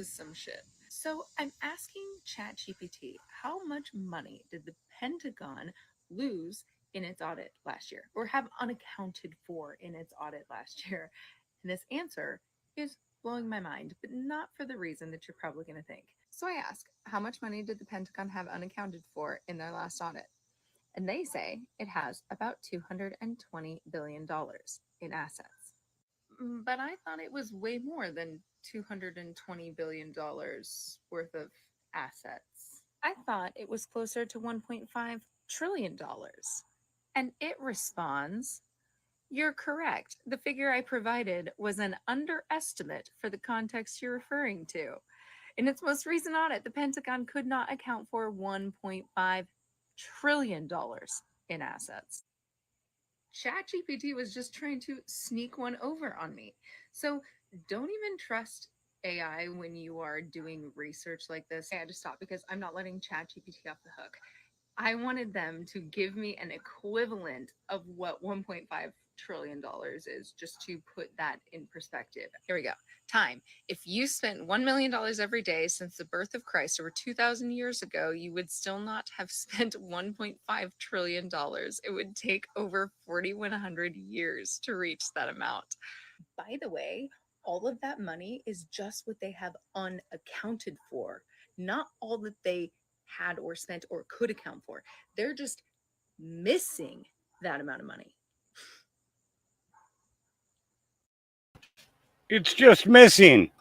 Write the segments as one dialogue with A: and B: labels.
A: is some shit. So I'm asking ChatGPT, how much money did the Pentagon lose in its audit last year, or have unaccounted for in its audit last year? And this answer is blowing my mind, but not for the reason that you're probably going to think. So I ask, how much money did the Pentagon have unaccounted for in their last audit? And they say it has about $220 billion in assets. But I thought it was way more than $220 billion worth of assets. I thought it was closer to $1.5 trillion. And it responds, you're correct. The figure I provided was an underestimate for the context you're referring to. In its most recent audit, the Pentagon could not account for $1.5 trillion in assets. ChatGPT was just trying to sneak one over on me. So don't even trust AI when you are doing research like this. I had to stop because I'm not letting ChatGPT off the hook. I wanted them to give me an equivalent of what $1.5 trillion is, just to put that in perspective. Here we go. Time. If you spent $1 million every day since the birth of Christ over 2,000 years ago, you would still not have spent $1.5 trillion. It would take over 4,100 years to reach that amount. By the way, all of that money is just what they have unaccounted for, not all that they had or spent or could account for. They're just missing that amount of money.
B: It's just missing.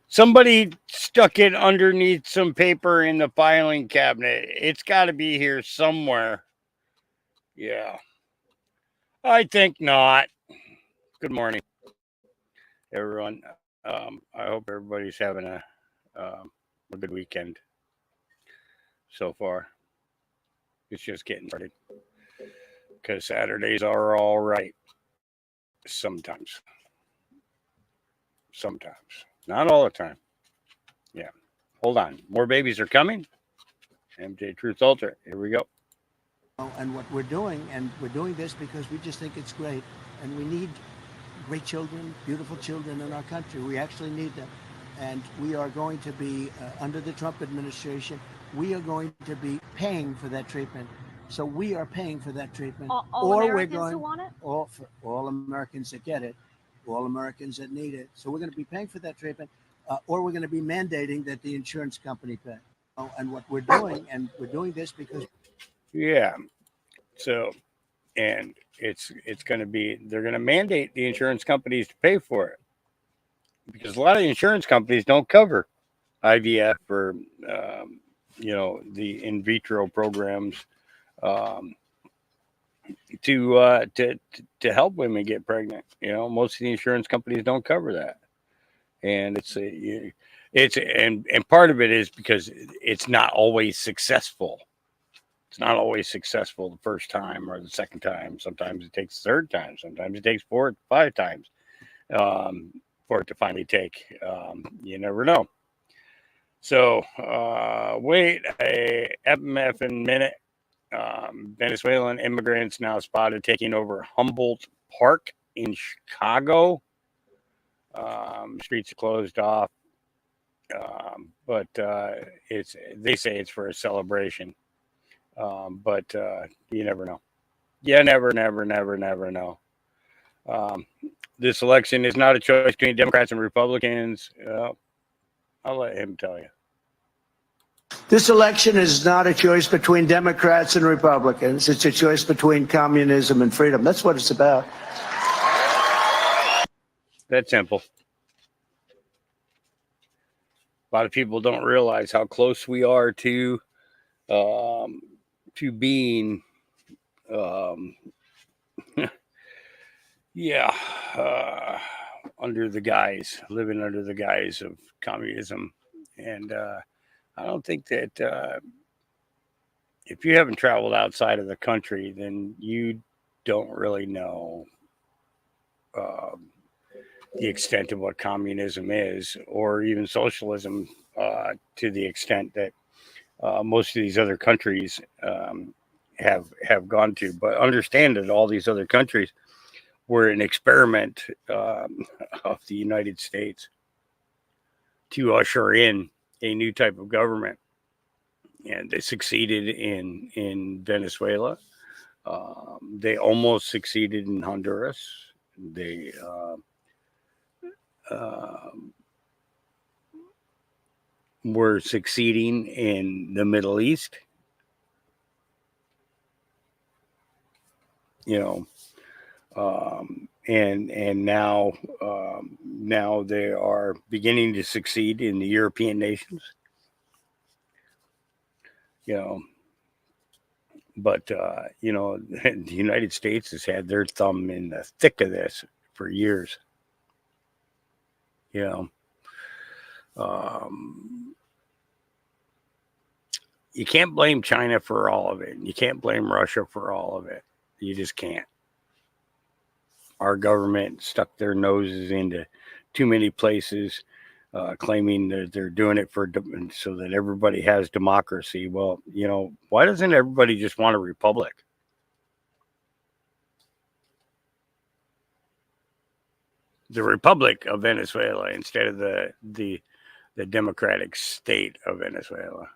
B: Somebody stuck it underneath some paper in the filing cabinet. It's got to be here somewhere. Yeah. I think not. Good morning, everyone. I hope everybody's having a good weekend so far. It's just getting started because Saturdays are all right. Sometimes. Not all the time. Yeah. Hold on. More babies are coming. MJ Truth Ultra. Here we go.
C: And what we're doing this because we just think it's great. And we need great children, beautiful children in our country. We actually need them. And we are going to be, under the Trump administration, we are going to be paying for that treatment. So we are paying for that treatment.
D: All Americans who want it?
C: All Americans that get it, all Americans that need it. So we're going to be paying for that treatment, or we're going to be mandating that the insurance company pay. And what we're doing this because...
B: Yeah. So, and it's going to be, they're going to mandate the insurance companies to pay for it because a lot of insurance companies don't cover IVF or, the in vitro programs to help women get pregnant. Most of the insurance companies don't cover that. And and part of it is because it's not always successful. It's not always successful the first time or the second time. Sometimes it takes the third time. Sometimes it takes 4 or 5 times for it to finally take. You never know. So wait a effing minute. Venezuelan immigrants now spotted taking over Humboldt Park in Chicago. Streets are closed off, but they say it's for a celebration. But you never know. You never know. This election is not a choice between Democrats and Republicans. I'll let him tell you.
C: This election is not a choice between Democrats and Republicans. It's a choice between communism and freedom. That's what it's about.
B: That's simple. A lot of people don't realize how close we are to being, living under the guise of communism. And I don't think that if you haven't traveled outside of the country, then you don't really know the extent of what communism is, or even socialism, to the extent that most of these other countries have gone to. But understand that all these other countries were an experiment of the United States. to usher in a new type of government. And they succeeded in Venezuela. They almost succeeded in Honduras. They were succeeding in the Middle East. And now they are beginning to succeed in the European nations. But the United States has had their thumb in the thick of this for years. You can't blame China for all of it. You can't blame Russia for all of it. You just can't. Our government stuck their noses into too many places, claiming that they're doing it so that everybody has democracy. Well, why doesn't everybody just want a republic? The Republic of Venezuela instead of the democratic state of Venezuela.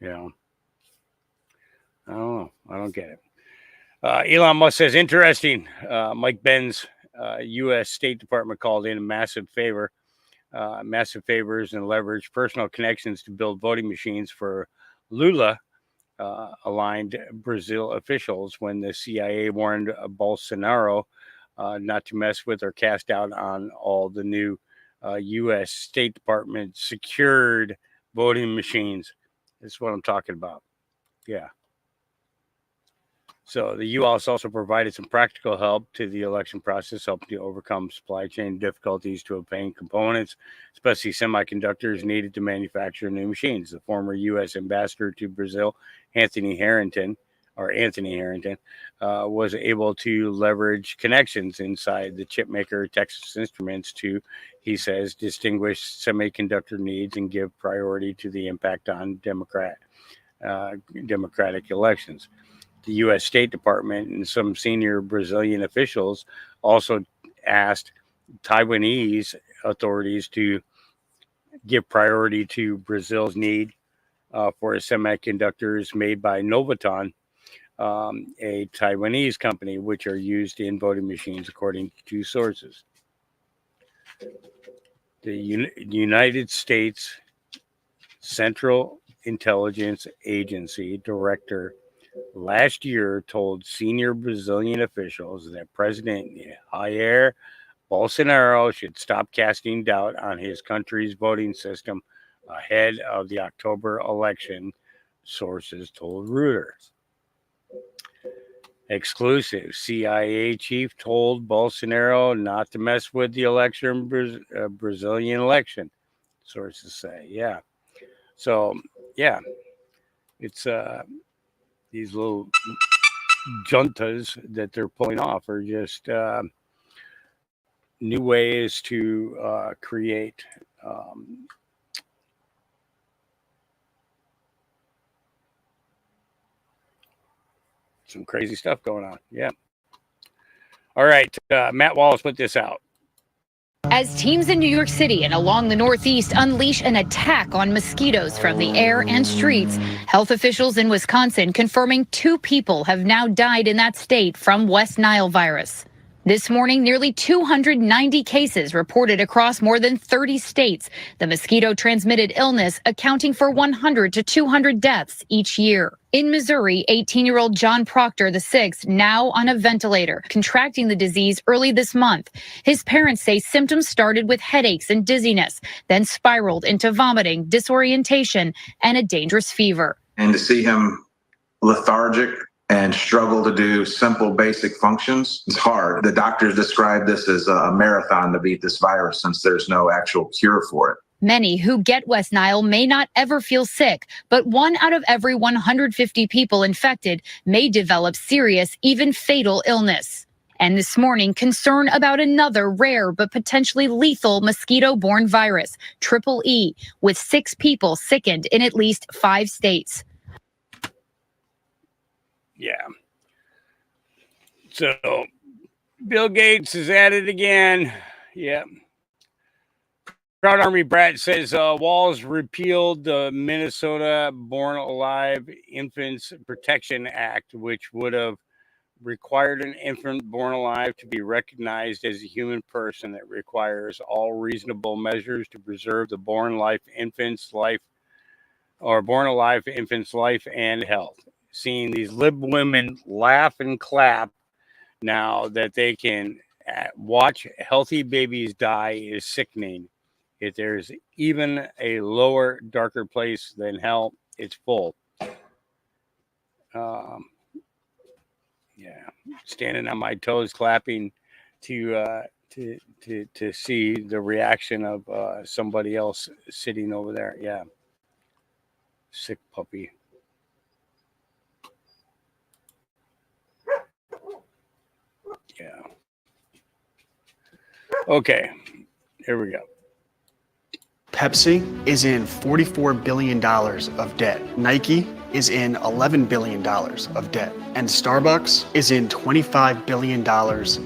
B: I don't know. I don't get it. Elon Musk says, interesting. Mike Benz, U.S. State Department called in massive favors and leveraged personal connections to build voting machines for Lula aligned Brazil officials when the CIA warned Bolsonaro not to mess with or cast doubt on all the new U.S. State Department secured voting machines. This is what I'm talking about. Yeah. So the U.S. also provided some practical help to the election process, helping to overcome supply chain difficulties to obtain components, especially semiconductors needed to manufacture new machines. The former U.S. ambassador to Brazil, Anthony Harrington, was able to leverage connections inside the chipmaker Texas Instruments to, he says, distinguish semiconductor needs and give priority to the impact on democratic elections. The U.S. State Department and some senior Brazilian officials also asked Taiwanese authorities to give priority to Brazil's need for semiconductors made by Novaton, a Taiwanese company, which are used in voting machines, according to sources. The United States Central Intelligence Agency director last year told senior Brazilian officials that President Jair Bolsonaro should stop casting doubt on his country's voting system ahead of the October election, sources told Reuters. Exclusive. CIA chief told Bolsonaro not to mess with the Brazilian election, sources say. Yeah. So, yeah, it's these little juntas that they're pulling off are just new ways to create some crazy stuff going on. Yeah. All right. Matt Wallace put this out.
D: As teams in New York City and along the Northeast unleash an attack on mosquitoes from the air and streets, health officials in Wisconsin confirming 2 people have now died in that state from West Nile virus. This morning, nearly 290 cases reported across more than 30 states. The mosquito-transmitted illness accounting for 100 to 200 deaths each year. In Missouri, 18-year-old John Proctor VI, now on a ventilator, contracting the disease early this month. His parents say symptoms started with headaches and dizziness, then spiraled into vomiting, disorientation, and a dangerous fever.
E: And to see him lethargic and struggle to do simple, basic functions, it's hard. The doctors describe this as a marathon to beat this virus since there's no actual cure for it.
D: Many who get West Nile may not ever feel sick, but 1 out of every 150 people infected may develop serious, even fatal illness. And this morning, concern about another rare but potentially lethal mosquito-borne virus, Triple E, with 6 people sickened in at least 5 states.
B: Yeah. So Bill Gates is at it again. Yeah. Proud Army Brat says Walls repealed the Minnesota Born Alive Infants Protection Act, which would have required an infant born alive to be recognized as a human person. That requires all reasonable measures to preserve the born alive infant's life and health. Seeing these lib women laugh and clap now that they can watch healthy babies die is sickening. If there's even a lower, darker place than hell, it's full. Yeah, standing on my toes, clapping to see the reaction of somebody else sitting over there. Yeah, sick puppy. Yeah. Okay, here we go.
F: Pepsi is in $44 billion of debt. Nike is in $11 billion of debt. And Starbucks is in $25 billion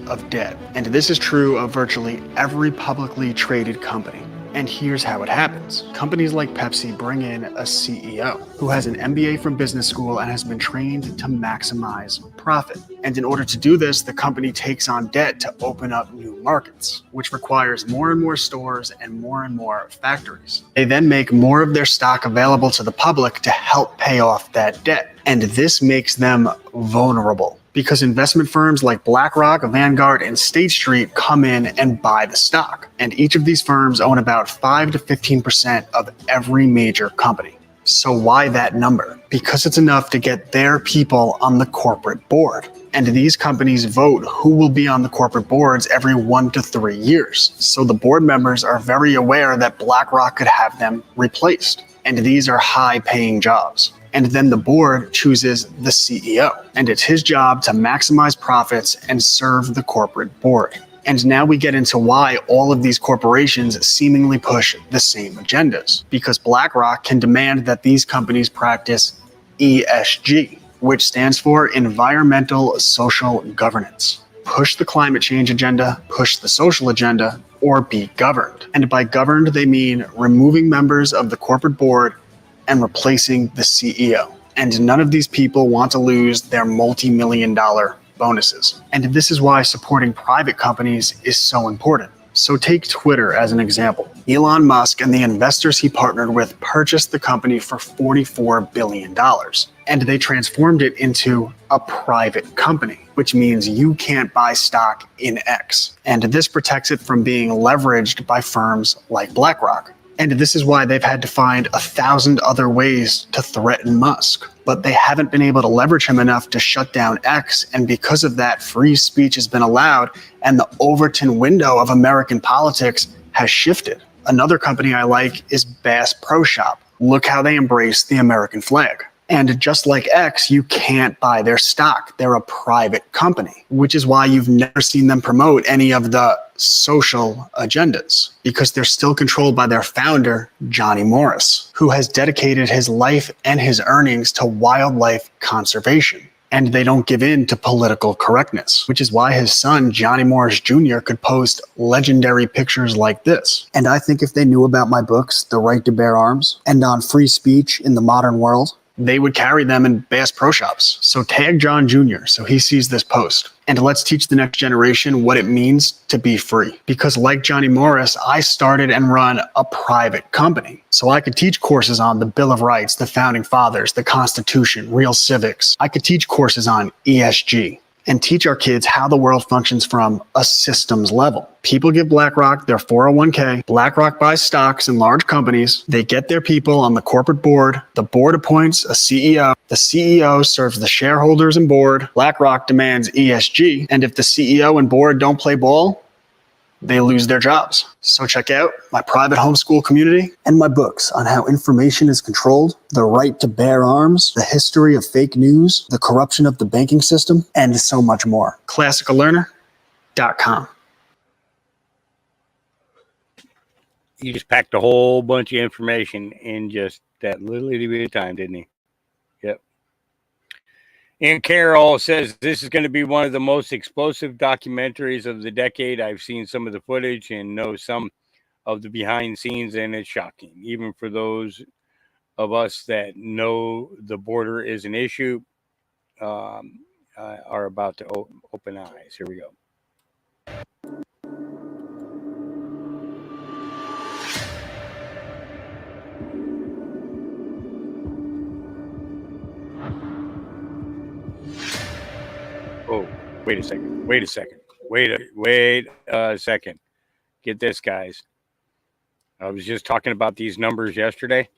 F: of debt. And this is true of virtually every publicly traded company. And here's how it happens. Companies like Pepsi bring in a CEO who has an MBA from business school and has been trained to maximize profit. And in order to do this, the company takes on debt to open up new markets, which requires more and more stores and more factories. They then make more of their stock available to the public to help pay off that debt. And this makes them vulnerable, because investment firms like BlackRock, Vanguard, and State Street come in and buy the stock. And each of these firms own about 5 to 15% of every major company. So why that number? Because it's enough to get their people on the corporate board. And these companies vote who will be on the corporate boards every 1 to 3 years. So the board members are very aware that BlackRock could have them replaced. And these are high-paying jobs. And then the board chooses the CEO. And it's his job to maximize profits and serve the corporate board. And now we get into why all of these corporations seemingly push the same agendas. Because BlackRock can demand that these companies practice ESG, which stands for Environmental Social Governance. Push the climate change agenda, push the social agenda, or be governed. And by governed, they mean removing members of the corporate board and replacing the CEO. And none of these people want to lose their multi-million-dollar bonuses. And this is why supporting private companies is so important. So take Twitter as an example. Elon Musk and the investors he partnered with purchased the company for $44 billion. And they transformed it into a private company, which means you can't buy stock in X. And this protects it from being leveraged by firms like BlackRock. And this is why they've had to find 1,000 other ways to threaten Musk. But they haven't been able to leverage him enough to shut down X. And because of that, free speech has been allowed, and the Overton window of American politics has shifted. Another company I like is Bass Pro Shop. Look how they embrace the American flag. And just like X, you can't buy their stock. They're a private company, which is why you've never seen them promote any of the social agendas, because they're still controlled by their founder, Johnny Morris, who has dedicated his life and his earnings to wildlife conservation. And they don't give in to political correctness, which is why his son, Johnny Morris Jr., could post legendary pictures like this. And I think if they knew about my books, The Right to Bear Arms, and on free speech in the modern world, they would carry them in Bass Pro Shops. So tag John Jr. so he sees this post. And let's teach the next generation what it means to be free. Because like Johnny Morris, I started and run a private company. So I could teach courses on the Bill of Rights, the Founding Fathers, the Constitution, real civics. I could teach courses on ESG. And teach our kids how the world functions from a systems level. People give BlackRock their 401k. BlackRock buys stocks in large companies. They get their people on the corporate board. The board appoints a CEO. The CEO serves the shareholders and board. BlackRock demands ESG. And if the CEO and board don't play ball, they lose their jobs. So check out my private homeschool community and my books on how information is controlled, the right to bear arms, the history of fake news, the corruption of the banking system, and so much more. ClassicalLearner.com.
B: He just packed a whole bunch of information in just that little itty bit of time, didn't he? Yep. And Carol says this is going to be one of the most explosive documentaries of the decade. I've seen some of the footage and know some of the behind scenes, and it's shocking, even for those of us that know the border is an issue. Are about to open eyes. Here we go. Oh, wait a second. Wait a second. Wait a second. Get this, guys. I was just talking about these numbers yesterday.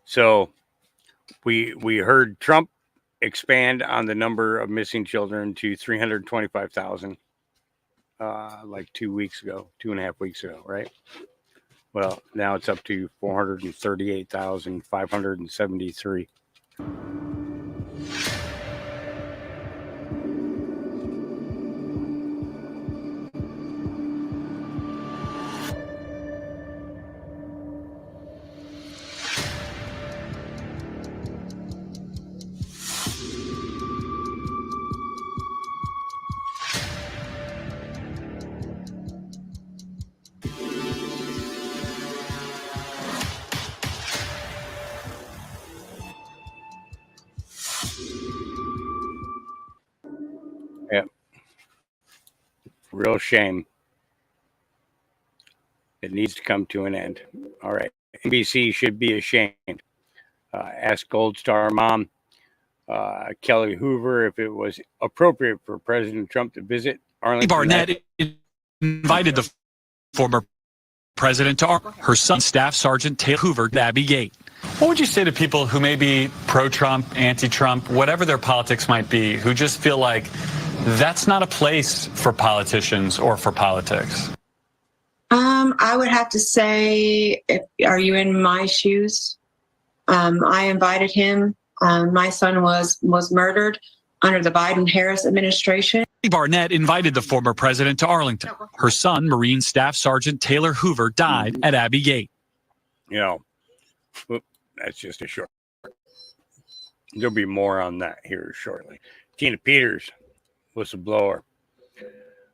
B: So we heard Trump expand on the number of missing children to 325,000 like 2 weeks ago, 2.5 weeks ago, right? Well, now it's up to 438,573. Yeah. Real shame. It needs to come to an end. All right. NBC should be ashamed. Ask Gold Star mom Kelly Hoover if it was appropriate for President Trump to visit Arlington.
G: Barnett invited the former president to her son, Staff Sergeant Taylor Hoover, to Abbey Gate. What would you say to people who may be pro-Trump, anti-Trump, whatever their politics might be, who just feel like that's not a place for politicians or for politics?
H: I would have to say, are you in my shoes? I invited him. My son was murdered under the Biden-Harris administration.
G: Barnett invited the former president to Arlington. Her son, Marine Staff Sergeant Taylor Hoover, died at Abbey Gate.
B: You know, that's just a short. There'll be more on that here shortly. Tina Peters, whistleblower.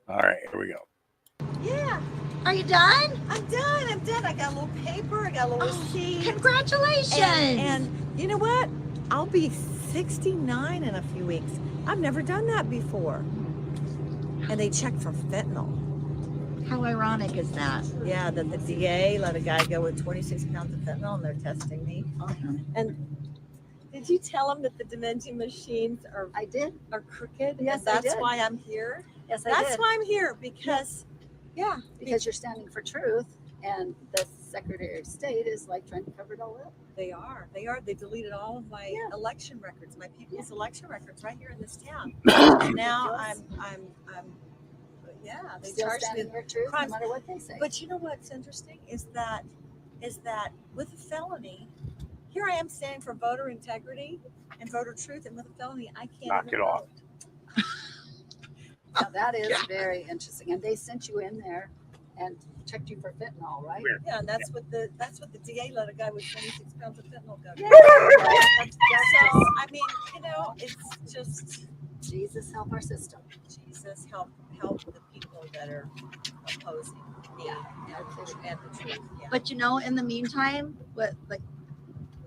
B: All right, here we go.
I: Yeah.
J: Are you done?
I: I'm done. I got a little paper. I got a little receipt.
J: Congratulations.
I: And you know what? I'll be 69 in a few weeks. I've never done that before. And they checked for fentanyl.
J: How ironic is that?
I: Yeah, that the DA let a guy go with 26 pounds of fentanyl and they're testing me. And did you tell them that the Dimension machines are crooked?
J: Yes,
I: and that's
J: I did.
I: why I'm here.
J: Yes,
I: That's why I'm here because
J: because you're standing for truth, and the Secretary of State is like trying to cover it all up.
I: They are. They deleted all of my election records, my people's election records right here in this town. And now I'm they
J: Still
I: charged me
J: standing for truth,
I: crimes.
J: no matter what they say.
I: But you know what's interesting is that with a felony, here I am standing for voter integrity and voter truth, and with a felony, I can't
B: Knock
I: even
B: it off.
I: vote.
J: Now that is very interesting, and they sent you in there and checked you for fentanyl, right?
I: Yeah, and that's what the DA let a guy with 26 pounds of fentanyl go.
J: Yeah.
I: So I mean, you know, it's just
J: Jesus help our system.
I: Jesus help the people that are opposing me and the truth. Yeah.
J: But you know, in the meantime, what the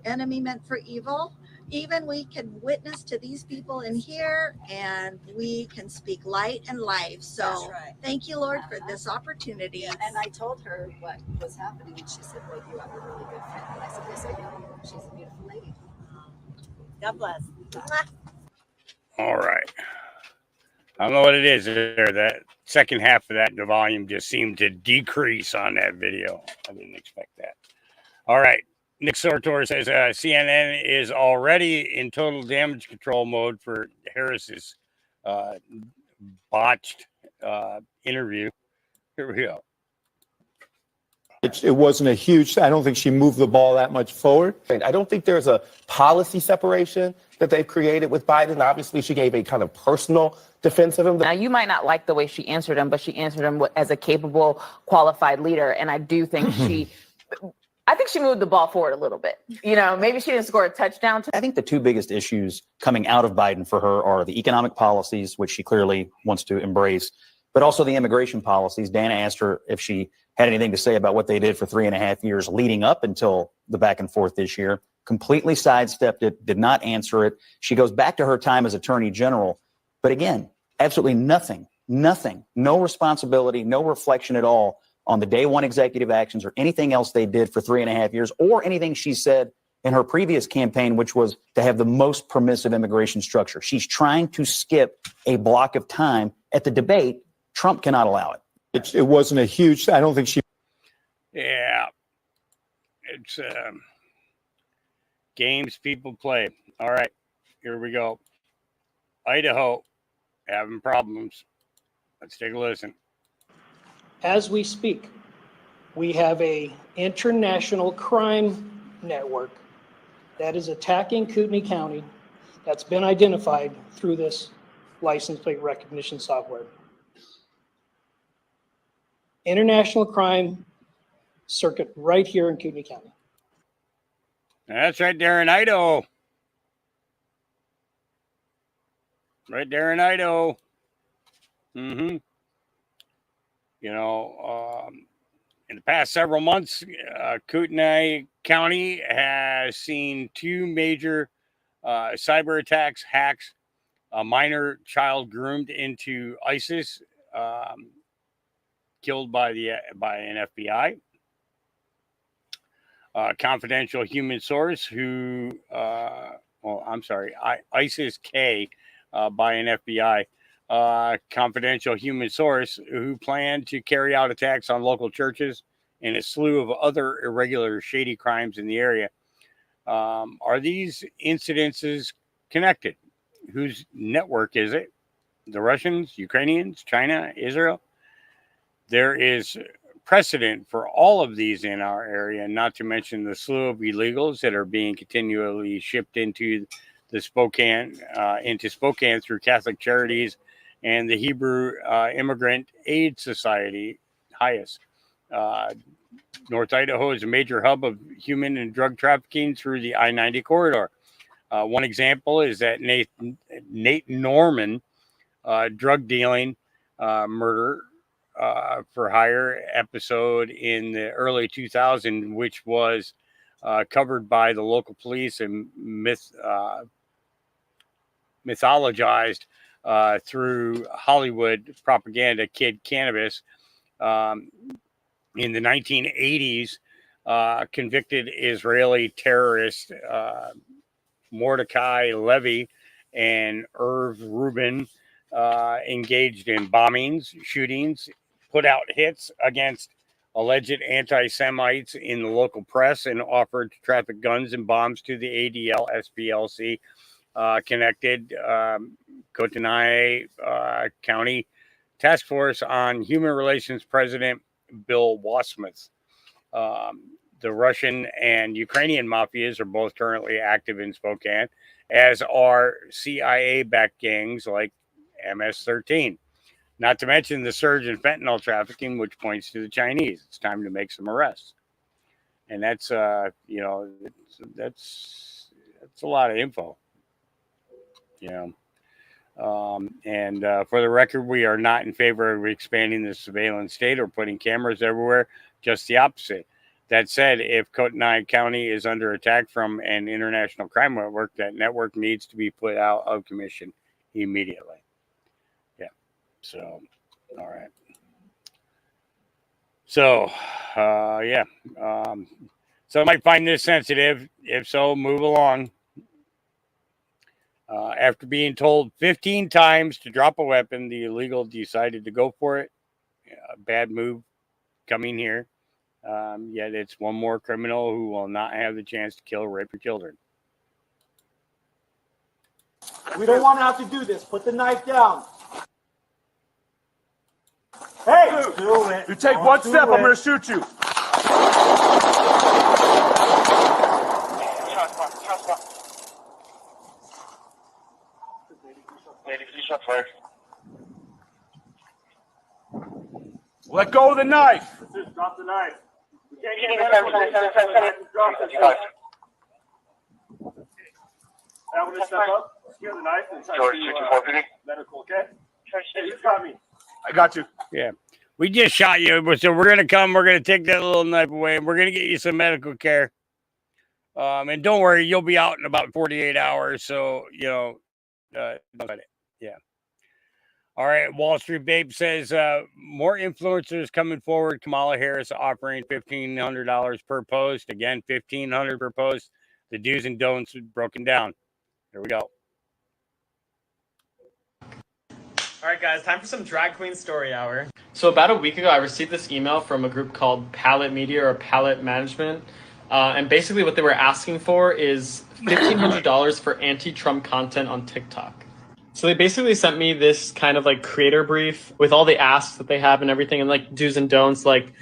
J: enemy meant for evil, even we can witness to these people in here, and we can speak light and life. So
I: That's right.
J: thank you, Lord, for this opportunity.
I: Yes.
J: And I told her what was happening, and she said, well, you have a really good friend. And I said, yes, I do. She's a beautiful lady.
I: God bless.
B: All right. I don't know what it is there. That second half of that, the volume just seemed to decrease on that video. I didn't expect that. All right. Nick Sartor says CNN is already in total damage control mode for Harris's botched interview. Here we go.
K: It wasn't a huge, I don't think she moved the ball that much forward. I don't think there's a policy separation that they've created with Biden. Obviously, she gave a kind of personal defense of him.
L: Now, you might not like the way she answered him, but she answered him as a capable, qualified leader. And I do think I think she moved the ball forward a little bit. You know, maybe she didn't score a touchdown.
M: I think the two biggest issues coming out of Biden for her are the economic policies, which she clearly wants to embrace, but also the immigration policies. Dana asked her if she had anything to say about what they did for 3.5 years leading up until the back and forth this year. Completely sidestepped it, did not answer it. She goes back to her time as Attorney General. But again, absolutely nothing, no responsibility, no reflection at all on the day one executive actions or anything else they did for 3.5 years or anything she said in her previous campaign, which was to have the most permissive immigration structure. She's trying to skip a block of time at the debate. Trump cannot allow it.
K: It wasn't a huge, I don't think she.
B: Yeah. It's games people play. All right, here we go. Idaho having problems. Let's take a listen.
N: As we speak, we have a international crime network that is attacking Kootenai County that's been identified through this license plate recognition software. International crime circuit right here in Kootenai County.
B: That's right there in Idaho. Right there in Idaho. Mm-hmm. You know, in the past several months, Kootenai County has seen two major cyber attacks, hacks, a minor child groomed into ISIS, killed by an FBI. Confidential human source who, ISIS-K by an FBI. Confidential human source who planned to carry out attacks on local churches and a slew of other irregular, shady crimes in the area. Are these incidences connected? Whose network is it? The Russians, Ukrainians, China, Israel? There is precedent for all of these in our area, not to mention the slew of illegals that are being continually shipped into Spokane through Catholic Charities and the Hebrew Immigrant Aid Society, HIAS. North Idaho is a major hub of human and drug trafficking through the I-90 corridor. One example is that Nate Norman drug dealing murder for hire episode in the early 2000s, which was covered by the local police and mythologized through Hollywood propaganda. Kid Cannabis in the 1980s, convicted Israeli terrorist Mordecai Levy and Irv Rubin engaged in bombings, shootings, put out hits against alleged anti-Semites in the local press, and offered to traffic guns and bombs to the ADL SPLC connected Kootenai County Task Force on Human Relations President Bill Wasmuth. The Russian and Ukrainian mafias are both currently active in Spokane, as are CIA-backed gangs like MS-13. Not to mention the surge in fentanyl trafficking, which points to the Chinese. It's time to make some arrests. And that's, that's a lot of info. And for the record, we are not in favor of expanding the surveillance state or putting cameras everywhere, just the opposite. That said, if Kootenai County is under attack from an international crime network, that network needs to be put out of commission immediately. Yeah. So, all right. So, some might find this sensitive. If so, move along. After being told 15 times to drop a weapon, the illegal decided to go for it. Bad move coming here. Yet it's one more criminal who will not have the chance to kill or rape your children.
O: We don't want to have to do this. Put the knife down. Hey! You take one step, I'm going to shoot you. Let go of the knife. Drop the knife. I'm gonna step up, secure the knife, and try to medical, okay? Hey, you got me. I got you.
B: Yeah. We just shot you, so we're gonna come. We're gonna take that little knife away, and we're gonna get you some medical care. And don't worry, you'll be out in about 48 hours. So don't let it. Yeah. All right. Wall Street Babe says more influencers coming forward. Kamala Harris offering $1,500 per post. Again, $1,500 per post. The do's and don'ts broken down. Here we go.
P: All right, guys, time for some drag queen story hour. So about a week ago, I received this email from a group called Palette Media or Palette Management. And basically what they were asking for is $1,500 for anti-Trump content on TikTok. So they basically sent me this kind of like creator brief with all the asks that they have and everything, and like do's and don'ts, like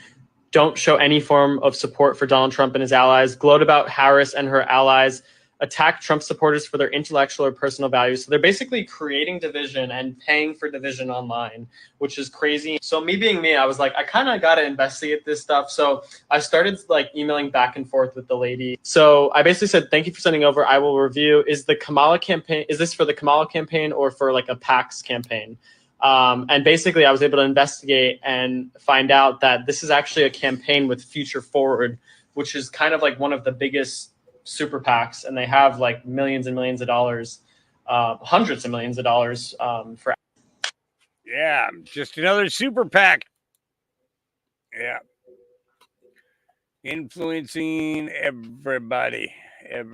P: don't show any form of support for Donald Trump and his allies, gloat about Harris and her allies, attack Trump supporters for their intellectual or personal values. So they're basically creating division and paying for division online, which is crazy. So me being me, I was like, I kind of got to investigate this stuff. So I started like emailing back and forth with the lady. So I basically said, thank you for sending over. I will review. Is this for the Kamala campaign or for like a PAX campaign? And basically I was able to investigate and find out that this is actually a campaign with Future Forward, which is kind of like one of the biggest super PACs, and they have like millions and millions of dollars, hundreds of millions of dollars for.
B: Yeah, just another super PAC. Yeah. Influencing everybody. All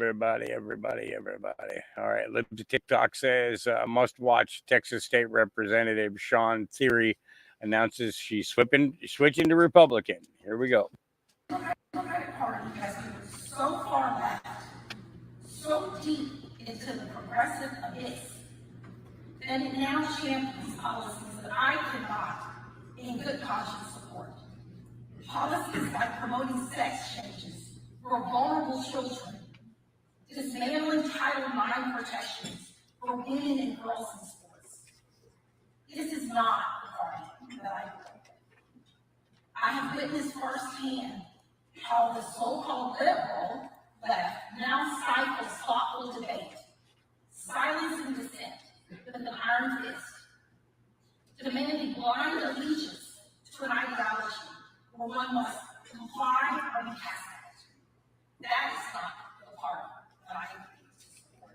B: right. Libs of TikTok says must-watch Texas State Representative Sean Theory announces she's switching to Republican. Here we go.
Q: Democratic Party has moved so far left, so deep into the progressive abyss, that it now champions policies that I cannot, in good conscience, support. Policies like promoting sex changes for vulnerable children, dismantling Title IX protections for women and girls in sports. This is not the party that I grew up in. I have witnessed firsthand how the so-called liberal left now stifles thoughtful debate, silencing dissent with an iron fist, demanding blind allegiance to an ideology where one must comply or be cast out. That is not the party that I agree to support.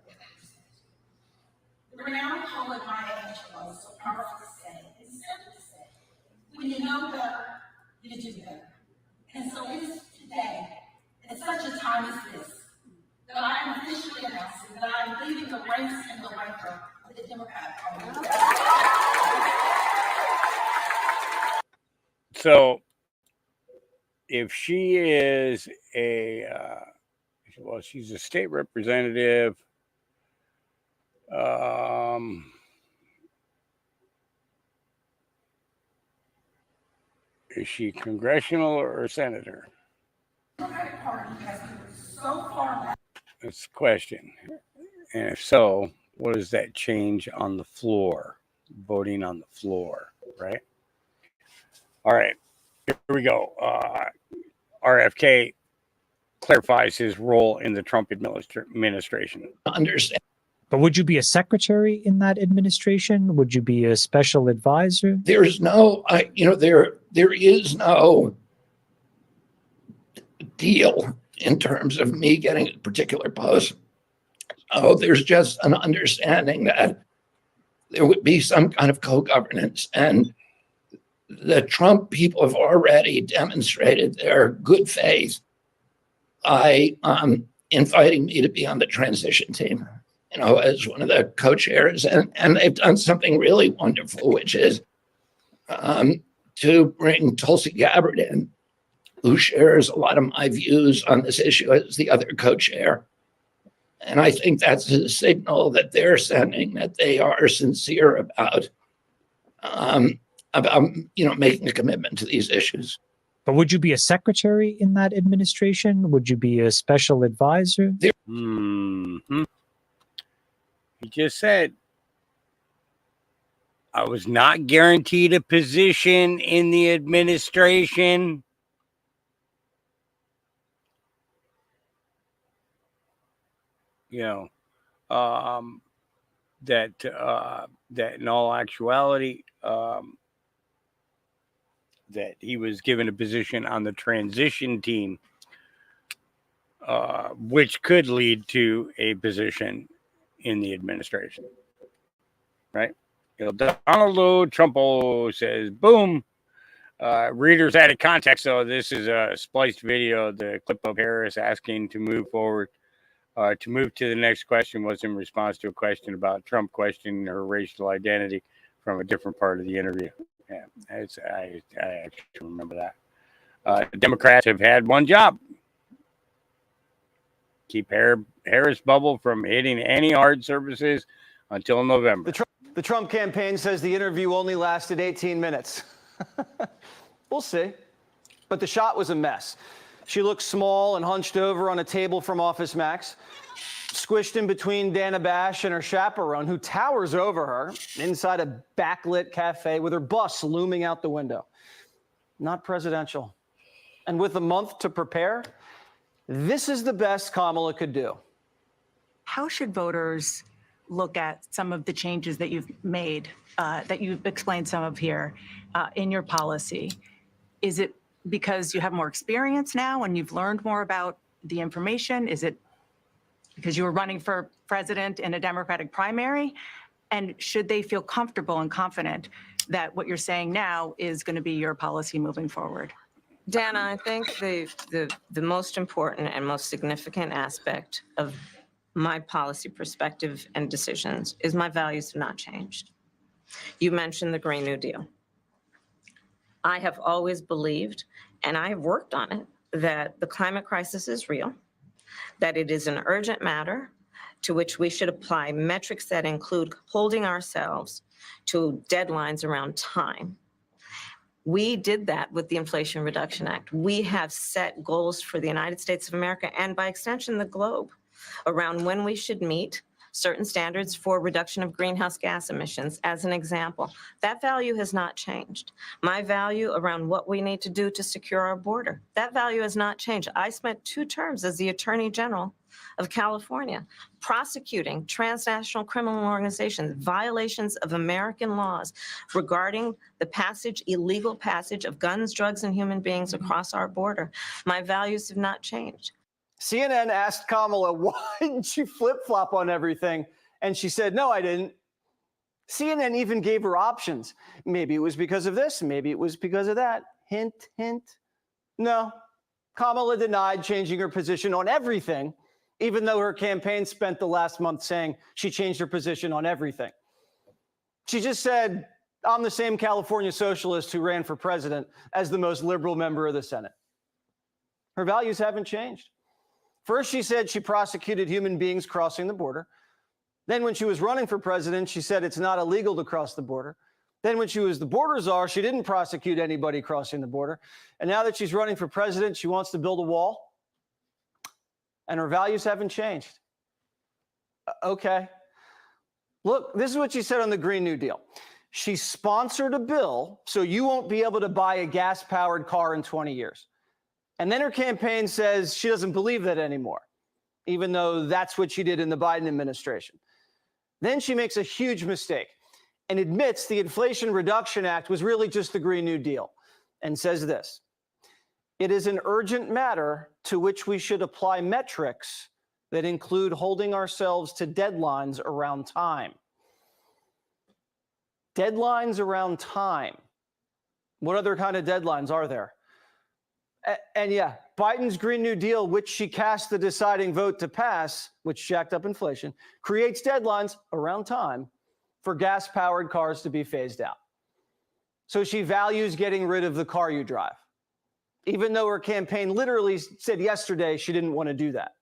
Q: The renowned poet Maya Angelou so powerfully said, and simple to say, when you know better, you do better. And so it is today, at such a time as this, that I am officially announcing that I am leaving the ranks and the ranker of the Democratic Party.
B: So if she is she's a state representative. Is she congressional or a senator?
Q: The Democratic Party has moved so far left.
B: That's the question. And if so, what does that change on the floor? Voting on the floor, right? All right, here we go. RFK clarifies his role in the Trump administration.
R: Understand. But would you be a secretary in that administration? Would you be a special advisor?
S: There's no, there is no deal in terms of me getting a particular post. Oh, there's just an understanding that there would be some kind of co-governance, and the Trump people have already demonstrated their good faith by inviting me to be on the transition team, as one of the co-chairs, and they've done something really wonderful, which is to bring Tulsi Gabbard in, who shares a lot of my views on this issue as the other co-chair. And I think that's a signal that they're sending, that they are sincere about making a commitment to these issues.
R: But would you be a secretary in that administration? Would you be a special advisor?
B: Mm-hmm. He just said, I was not guaranteed a position in the administration. you know, that in all actuality, that he was given a position on the transition team, which could lead to a position in the administration. Right? Donald Trump says, boom. Readers added context. So this is a spliced video. The clip of Harris asking to move forward, to move to the next question was in response to a question about Trump questioning her racial identity from a different part of the interview. Yeah, I actually remember that. Democrats have had one job. Keep Harris bubble from hitting any hard surfaces until November.
T: The Trump campaign says the interview only lasted 18 minutes. We'll see. But the shot was a mess. She looked small and hunched over on a table from Office Max, squished in between Dana Bash and her chaperone, who towers over her inside a backlit cafe with her bus looming out the window. Not presidential. And with a month to prepare, this is the best Kamala could do.
U: How should voters look at some of the changes that you've made, that you've explained some of here in your policy? Is it because you have more experience now and you've learned more about the information? Is it because you were running for president in a Democratic primary? And should they feel comfortable and confident that what you're saying now is going to be your policy moving forward?
V: Dana, I think the most important and most significant aspect of my policy perspective and decisions is my values have not changed. You mentioned the Green New Deal. I have always believed, and I have worked on it, that the climate crisis is real, that it is an urgent matter to which we should apply metrics that include holding ourselves to deadlines around time. We did that with the Inflation Reduction Act. We have set goals for the United States of America and by extension the globe around when we should meet certain standards for reduction of greenhouse gas emissions, as an example. That value has not changed. My value around what we need to do to secure our border, that value has not changed. I spent 2 terms as the Attorney General of California prosecuting transnational criminal organizations, violations of American laws regarding the illegal passage of guns, drugs, and human beings across our border. My values have not changed.
T: CNN asked Kamala, why didn't you flip-flop on everything? And she said, no, I didn't. CNN even gave her options. Maybe it was because of this. Maybe it was because of that. Hint, hint. No. Kamala denied changing her position on everything, even though her campaign spent the last month saying she changed her position on everything. She just said, I'm the same California socialist who ran for president as the most liberal member of the Senate. Her values haven't changed. First, she said she prosecuted human beings crossing the border. Then when she was running for president, she said it's not illegal to cross the border. Then when she was the border czar, she didn't prosecute anybody crossing the border. And now that she's running for president, she wants to build a wall. And her values haven't changed. Okay. Look, this is what she said on the Green New Deal. She sponsored a bill so you won't be able to buy a gas-powered car in 20 years. And then her campaign says she doesn't believe that anymore, even though that's what she did in the Biden administration. Then she makes a huge mistake and admits the Inflation Reduction Act was really just the Green New Deal and says this: it is an urgent matter to which we should apply metrics that include holding ourselves to deadlines around time. Deadlines around time. What other kind of deadlines are there? And yeah, Biden's Green New Deal, which she cast the deciding vote to pass, which jacked up inflation, creates deadlines around time for gas-powered cars to be phased out. So she values getting rid of the car you drive, even though her campaign literally said yesterday she didn't want to do that.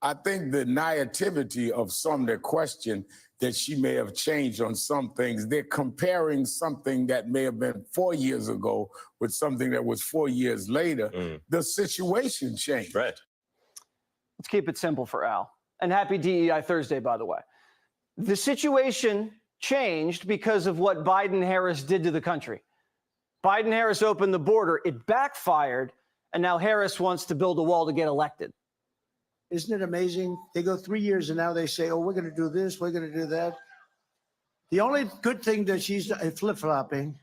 W: I think the naivety of some that question that she may have changed on some things, they're comparing something that may have been 4 years ago with something that was 4 years later. The situation changed.
T: Right. Let's keep it simple for Al. And happy DEI Thursday, by the way. The situation changed because of what Biden-Harris did to the country. Biden-Harris opened the border, it backfired, and now Harris wants to build a wall to get elected.
A: Isn't it amazing? They go 3 years and now they say, oh, we're going to do this, we're going to do that. The only good thing that she's flip-flopping,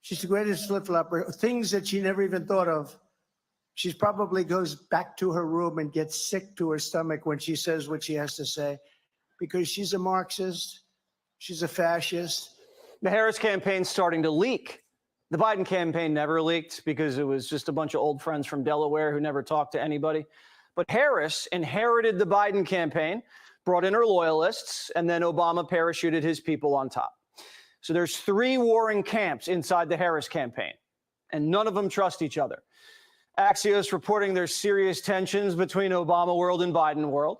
A: she's the greatest flip-flopper, things that she never even thought of. She probably goes back to her room and gets sick to her stomach when she says what she has to say, because she's a Marxist, she's a fascist.
T: The Harris campaign's starting to leak. The Biden campaign never leaked because it was just a bunch of old friends from Delaware who never talked to anybody. But Harris inherited the Biden campaign, brought in her loyalists, and then Obama parachuted his people on top. So there's 3 warring camps inside the Harris campaign, and none of them trust each other. Axios reporting there's serious tensions between Obama world and Biden world.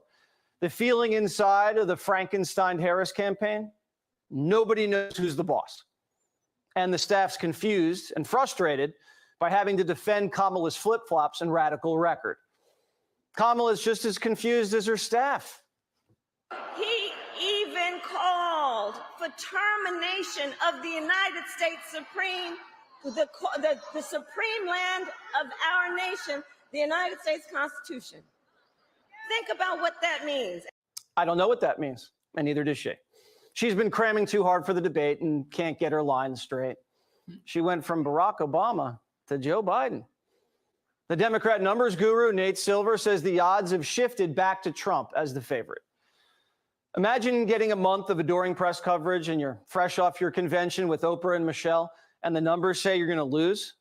T: The feeling inside of the Frankenstein-Harris campaign, nobody knows who's the boss. And the staff's confused and frustrated by having to defend Kamala's flip-flops and radical record. Kamala's just as confused as her staff.
Q: He even called for termination of the United States Supreme, the supreme land of our nation, the United States Constitution. Think about what that means.
T: I don't know what that means, and neither does she. She's been cramming too hard for the debate and can't get her lines straight. She went from Barack Obama to Joe Biden. The Democrat numbers guru, Nate Silver, says the odds have shifted back to Trump as the favorite. Imagine getting a month of adoring press coverage and you're fresh off your convention with Oprah and Michelle, and the numbers say you're going to lose.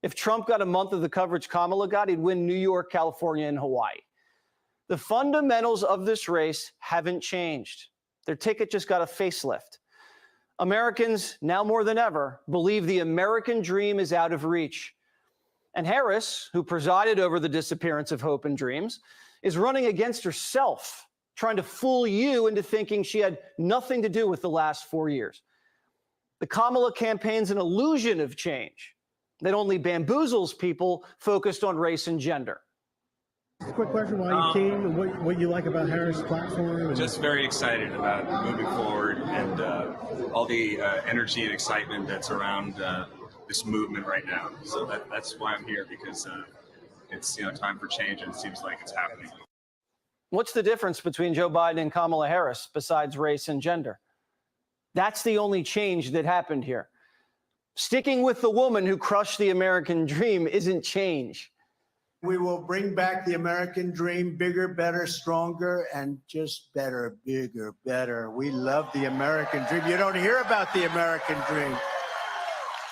T: If Trump got a month of the coverage Kamala got, he'd win New York, California, and Hawaii. The fundamentals of this race haven't changed. Their ticket just got a facelift. Americans, now more than ever, believe the American dream is out of reach. And Harris, who presided over the disappearance of hope and dreams, is running against herself, trying to fool you into thinking she had nothing to do with the last 4 years. The Kamala campaign's an illusion of change that only bamboozles people focused on race and gender.
C: Quick question while you came, what you like about Harris' platform?
E: Just very excited about moving forward and all the energy and excitement that's around this movement right now. So that's why I'm here, because it's time for change, and it seems like it's happening.
T: What's the difference between Joe Biden and Kamala Harris besides race and gender? That's the only change that happened here. Sticking with the woman who crushed the American dream isn't change.
A: We will bring back the American dream, bigger, better, stronger, and just better, bigger, better. We love the American dream. You don't hear about the American dream.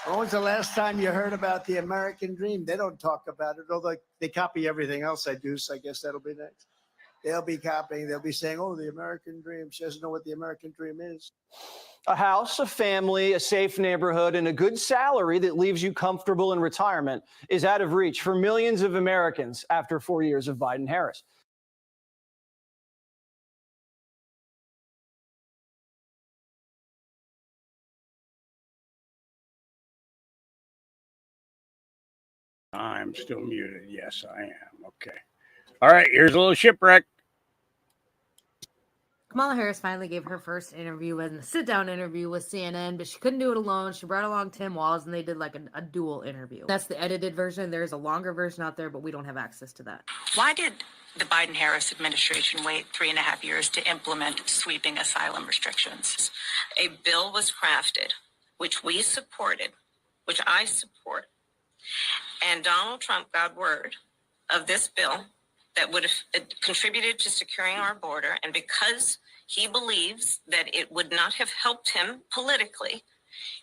A: When was the last time you heard about the American dream? They don't talk about it, although they copy everything else I do, so I guess that'll be next. They'll be copying. They'll be saying, oh, the American dream. She doesn't know what the American dream is.
T: A house, a family, a safe neighborhood, and a good salary that leaves you comfortable in retirement is out of reach for millions of Americans after 4 years of Biden-Harris.
B: I'm still muted. Yes, I am. Okay. All right. Here's a little shipwreck.
X: Kamala Harris finally gave her first interview and a sit-down interview with CNN, but she couldn't do it alone. She brought along Tim Walz, and they did like a dual interview. That's the edited version. There's a longer version out there, but we don't have access to that.
Y: Why did the Biden-Harris administration wait 3.5 years to implement sweeping asylum restrictions? A bill was crafted, which we supported, which I support, and Donald Trump got word of this bill that would have contributed to securing our border. And because he believes that it would not have helped him politically,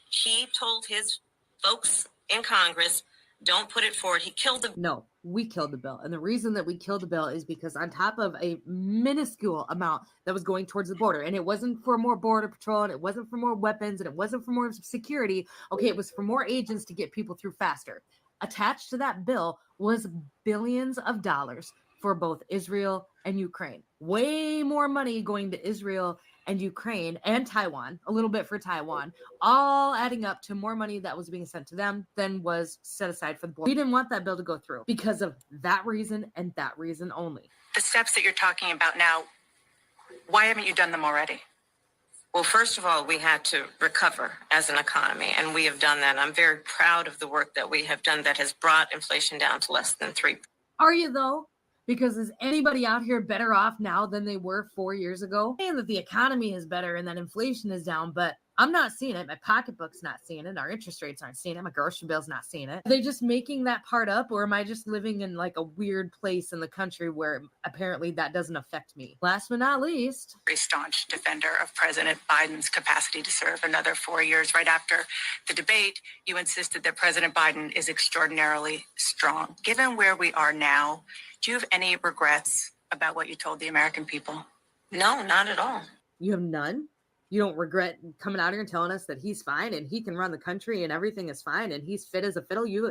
Y: he told his folks in Congress, don't put it forward. He killed the...
X: No, we killed the bill. And the reason that we killed the bill is because on top of a minuscule amount that was going towards the border, and it wasn't for more border patrol, and it wasn't for more weapons, and it wasn't for more security. Okay, it was for more agents to get people through faster. Attached to that bill was billions of dollars for both Israel and Ukraine. Way more money going to Israel and Ukraine and Taiwan, a little bit for Taiwan, all adding up to more money that was being sent to them than was set aside for the border. We didn't want that bill to go through because of that reason and that reason only.
Y: The steps that you're talking about now, why haven't you done them already? Well, first of all, we had to recover as an economy, and we have done that. I'm very proud of the work that we have done that has brought inflation down to less than 3%.
X: Are you though? Because is anybody out here better off now than they were 4 years ago? Saying that the economy is better and that inflation is down, but I'm not seeing it. My pocketbook's not seeing it. Our interest rates aren't seeing it. My grocery bill's not seeing it. Are they just making that part up, or am I just living in like a weird place in the country where apparently that doesn't affect me? Last but not least,
Y: Very staunch defender of President Biden's capacity to serve another 4 years. Right after the debate, you insisted that President Biden is extraordinarily strong. Given where we are now, do you have any regrets about what you told the American people? No, not at all.
X: you have none. You don't regret coming out here and telling us that he's fine and he can run the country and everything is fine and he's fit as a fiddle. You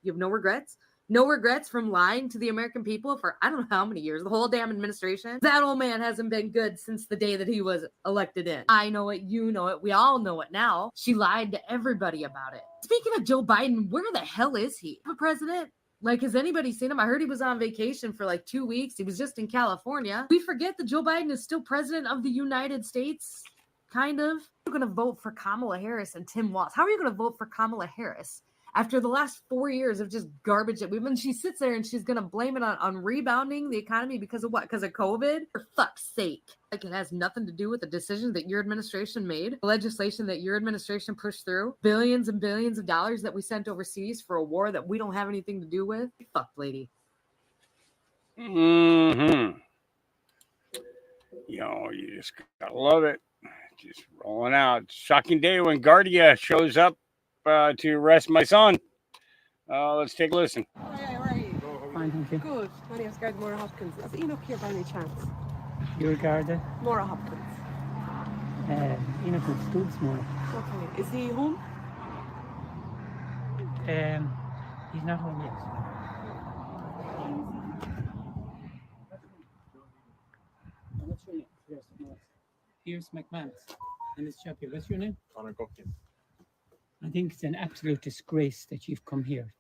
X: have no regrets. No regrets from lying to the American people for I don't know how many years, the whole damn administration. That old man hasn't been good since the day that he was elected in. I know it, you know it, we all know it now. She lied to everybody about it. Speaking of Joe Biden, where the hell is he? The president? Like, has anybody seen him? I heard he was on vacation for like 2 weeks. He was just in California. We forget that Joe Biden is still president of the United States, kind of. You're going to vote for Kamala Harris and Tim Walz. How are you going to vote for Kamala Harris after the last 4 years of just garbage that we've been? She sits there and she's going to blame it on rebounding the economy because of what? Because of COVID? For fuck's sake. Like, it has nothing to do with the decisions that your administration made, the legislation that your administration pushed through, billions and billions of dollars that we sent overseas for a war that we don't have anything to do with. Fuck, lady.
B: Mm-hmm. You know, you just gotta love it. Just rolling out. Shocking day when Guardia shows up to arrest my son. Let's take a listen.
D: Hi, how are you?
F: Fine, thank you.
D: Good. My name's Garda Maura Hopkins. Is Enoch here by any chance?
F: You're Garda?
D: Maura Hopkins.
F: Enoch is school this morning.
D: Okay. Is he home?
F: He's not home yet. What's your name? Pierce McManus. And it's Chappie. What's your name?
G: Conor Gupkin.
F: I think it's an absolute disgrace that you've come here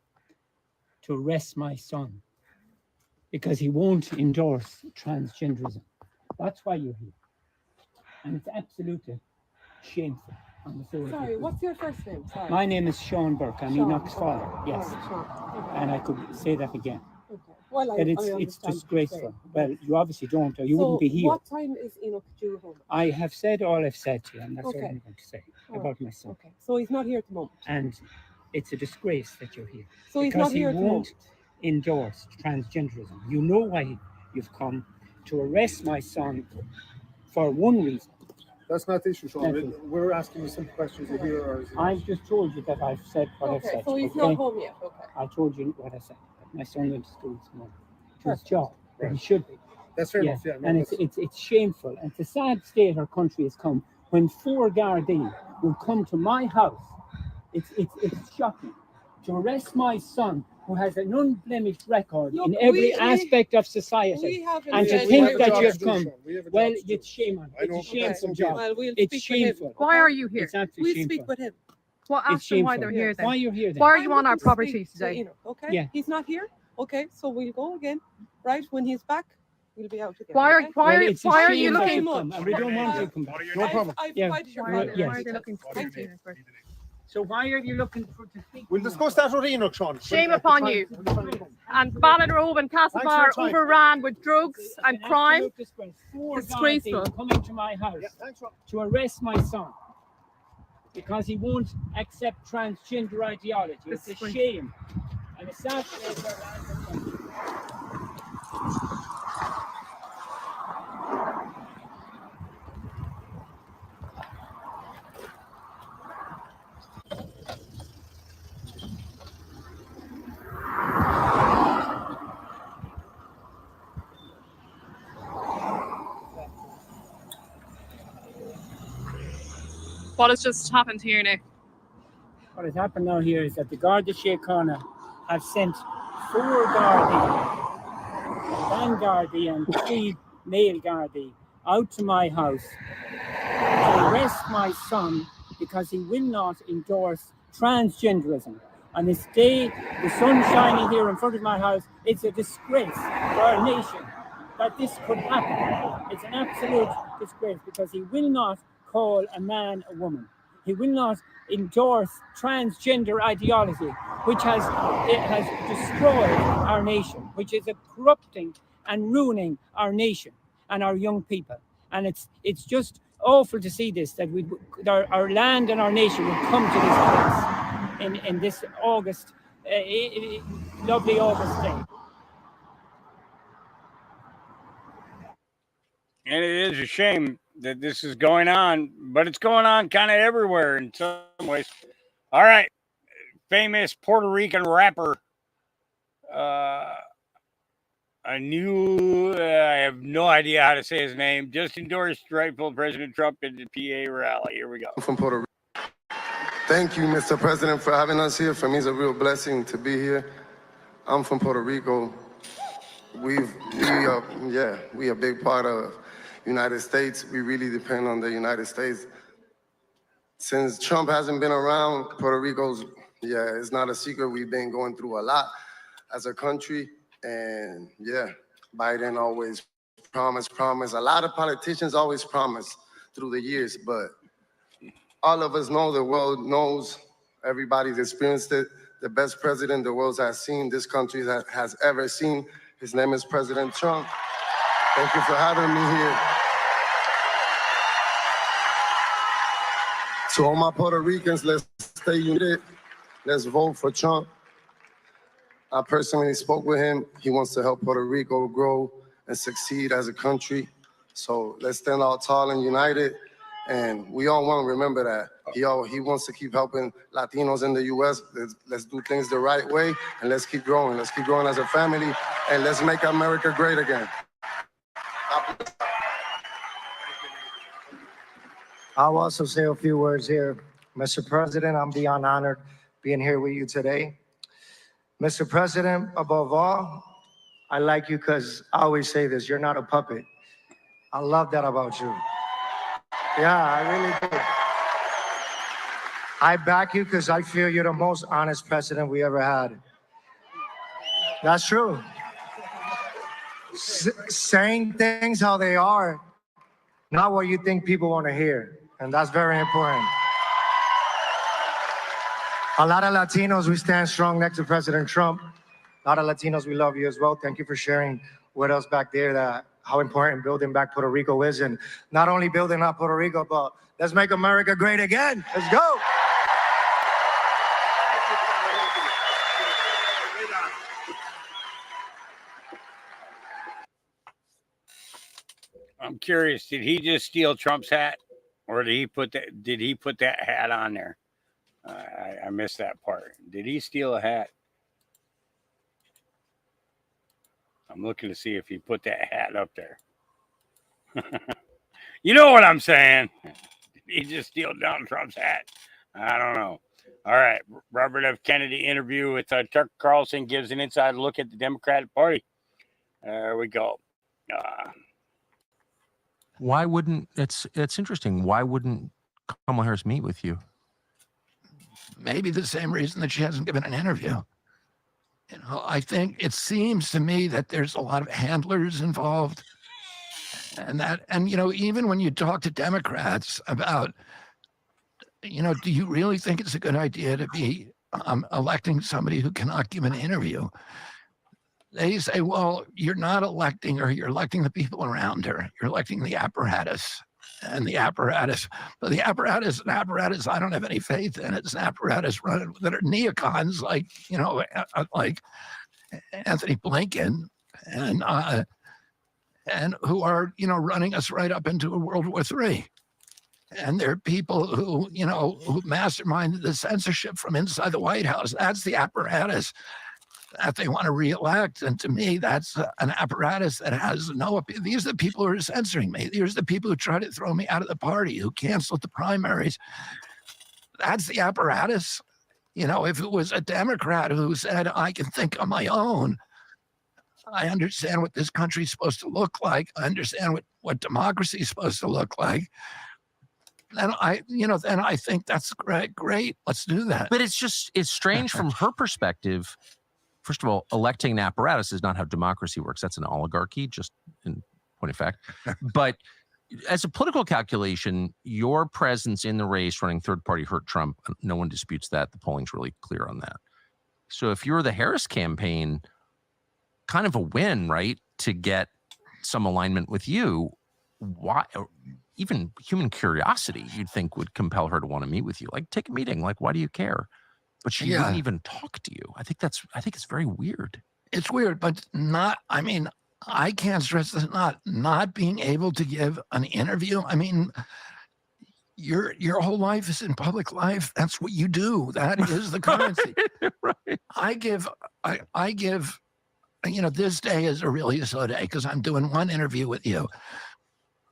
F: to arrest my son because he won't endorse transgenderism. That's why you're here. And it's absolutely shameful on the floor.
D: Sorry, what's your first name? Sorry.
F: My name is Sean Burke. I'm
D: Sean.
F: Enoch's father. Yes.
D: Oh, Sean. Okay.
F: And I could say that again.
D: Okay. Well,
F: But it's
D: understand what you're
F: disgraceful.
D: saying.
F: Well, you obviously don't, or you wouldn't be here.
D: What time is Enoch due home?
F: I have said all I've said to you, and that's all
D: Okay.
F: I'm going to say
D: All
F: about
D: right.
F: my son.
D: Okay. So he's not here at the moment.
F: And it's a disgrace that you're here.
D: So he's
F: because
D: not here at
F: he
D: the
F: won't endorse transgenderism. You know why you've come to arrest my son for one reason.
G: That's not the issue, Sean.
F: Thank you.
G: We're asking you simple questions here. Or
F: I've just told you that I've said what I've
D: Okay,
F: said.
D: so he's
F: okay?
D: not home yet. Okay.
F: I told you what I said. My son went to school this morning. To his
D: Perfect.
F: job. That he
G: Right.
F: should be.
G: That's fair
F: Yeah.
G: enough. Yeah. No,
F: And
G: that's-
F: it's shameful. And it's a sad state our country has come when four Gardaí will come to my house. It's shocking to arrest my son, who has an unblemished record
D: Look,
F: in every
D: we
F: aspect of society,
D: we haven't
F: and to
D: said
F: think
D: anything.
F: that you
G: We have
F: have
G: a job
F: come.
G: to do, Sean. We have a
F: Well,
G: job to do.
F: it's shame on.
G: I know,
F: It's a shameful
G: okay.
F: job.
D: Well, we'll
F: It's
D: speak with him.
F: shameful.
D: Why are you here?
F: It's absolutely
D: We'll
F: shameful.
D: speak with him.
F: It's
D: Well, ask them
F: shameful.
D: why they're here then.
F: Why you're here then?
D: Why are you on our
F: looking to
D: property
F: speak
D: today?
F: Enoch,
D: Okay.
F: Yeah.
D: He's not here. Okay. So we'll go again. Right. When he's back, we'll be out again.
F: Why are-
D: okay?
F: why Well, are- it's a
D: why are
F: shame
D: you
F: that
D: looking?
F: you've come, and we don't want you to come back. No problem.
D: I've
F: Yeah.
D: provided your
F: Why-
D: father.
F: yes.
D: Why are they looking for? Thank you.
F: So why are you looking for to speak?
G: We'll discuss that with Enoch, Sean.
D: Shame
G: At the
D: upon
G: time-
D: you.
G: at the time it comes.
D: And Ballinrobe and
G: Thanks for your
D: Castlebar
G: time.
D: overran with drugs and
F: An
D: crime.
F: absolute disgrace. Four
D: Disgraceful.
F: Gardaí coming to my house
G: Yeah, thanks, Sean.
F: to arrest my son because he won't accept transgender ideology. It's a
D: Disgrace.
F: shame. And a sad state of our country.
D: What has just happened here now?
F: What has happened now here is that the Garda Síochána have sent four Gardaí, one Gardaí and three male Gardaí, out to my house to arrest my son because he will not endorse transgenderism. On this day, the sun shining here in front of my house, it's a disgrace for our nation that this could happen. It's an absolute disgrace because he will not call a man a woman. He will not endorse transgender ideology, which has destroyed our nation, which is a corrupting and ruining our nation and our young people. And it's just awful to see this, that our land and our nation would come to this place in this August, lovely August day.
B: And it is a shame that this is going on, but it's going on kind of everywhere in some ways. All right. Famous Puerto Rican rapper. I have no idea how to say his name. Just endorsed rightful President Trump at the PA rally. Here we go.
H: From Puerto Rico. Thank you, Mr. President, for having us here. For me, it's a real blessing to be here. I'm from Puerto Rico. We a big part of United States. We really depend on the United States. Since Trump hasn't been around, Puerto Rico's, it's not a secret. We've been going through a lot as a country. And Biden always promise. A lot of politicians always promise through the years, but all of us know, the world knows, everybody's experienced it. The best president the world has seen, this country has ever seen. His name is President Trump. Thank you for having me here. To all my Puerto Ricans, let's stay united. Let's vote for Trump. I personally spoke with him. He wants to help Puerto Rico grow and succeed as a country. So let's stand out tall and united. And we all want to remember that. He wants to keep helping Latinos in the U.S. Let's do things the right way, and let's keep growing. Let's keep growing as a family, and let's make America great again.
I: I'll also say a few words here. Mr. President, I'm beyond honored being here with you today. Mr. President, above all, I like you because I always say this, you're not a puppet. I love that about you. Yeah, I really do. I back you because I feel you're the most honest president we ever had. That's true. Saying things how they are, not what you think people want to hear. And that's very important. A lot of Latinos, we stand strong next to President Trump. A lot of Latinos, we love you as well. Thank you for sharing with us back there that how important building back Puerto Rico is. And not only building up Puerto Rico, but let's make America great again. Let's go.
B: I'm curious, did he just steal Trump's hat? Or did he put that hat on there? I missed that part. Did he steal a hat? I'm looking to see if he put that hat up there. You know what I'm saying? Did he just steal Donald Trump's hat? I don't know. All right. Robert F. Kennedy interview with Tucker Carlson gives an inside look at the Democratic Party. There we go.
J: Why wouldn't it's interesting. Why wouldn't Kamala Harris meet with you?
S: Maybe the same reason that she hasn't given an interview. You know, I think it seems to me that there's a lot of handlers involved. And you know, even when you talk to Democrats about, you know, do you really think it's a good idea to be electing somebody who cannot give an interview? They say, well, you're not electing her, you're electing the people around her. You're electing the apparatus. And the apparatus, but the apparatus, an apparatus I don't have any faith in. It's an apparatus running that are neocons like, you know, like Anthony Blinken and who are, you know, running us right up into a World War III. And there are people who, you know, who masterminded the censorship from inside the White House. That's the apparatus that they want to reelect. And to me, that's an apparatus that has no appeal. These are the people who are censoring me. These are the people who tried to throw me out of the party, who canceled the primaries. That's the apparatus. You know, if it was a Democrat who said, I can think on my own, I understand what this country's supposed to look like, I understand what democracy is supposed to look like, then I think that's great. Let's do that.
J: But it's strange from her perspective. First of all, electing an apparatus is not how democracy works. That's an oligarchy, just in point of fact. But as a political calculation, your presence in the race running third party hurt Trump. No one disputes that. The polling's really clear on that. So if you're the Harris campaign, kind of a win, right? to get some alignment with you, why? Even human curiosity, you'd think, would compel her to want to meet with you. Like, take a meeting. Like, why do you care? But she wouldn't even talk to you. I think it's very weird.
S: It's weird, but not. I mean, I can't stress this. Not being able to give an interview. I mean, your whole life is in public life. That's what you do. That is the currency.
J: Right.
S: I give. You know, this day is a really slow day because I'm doing one interview with you.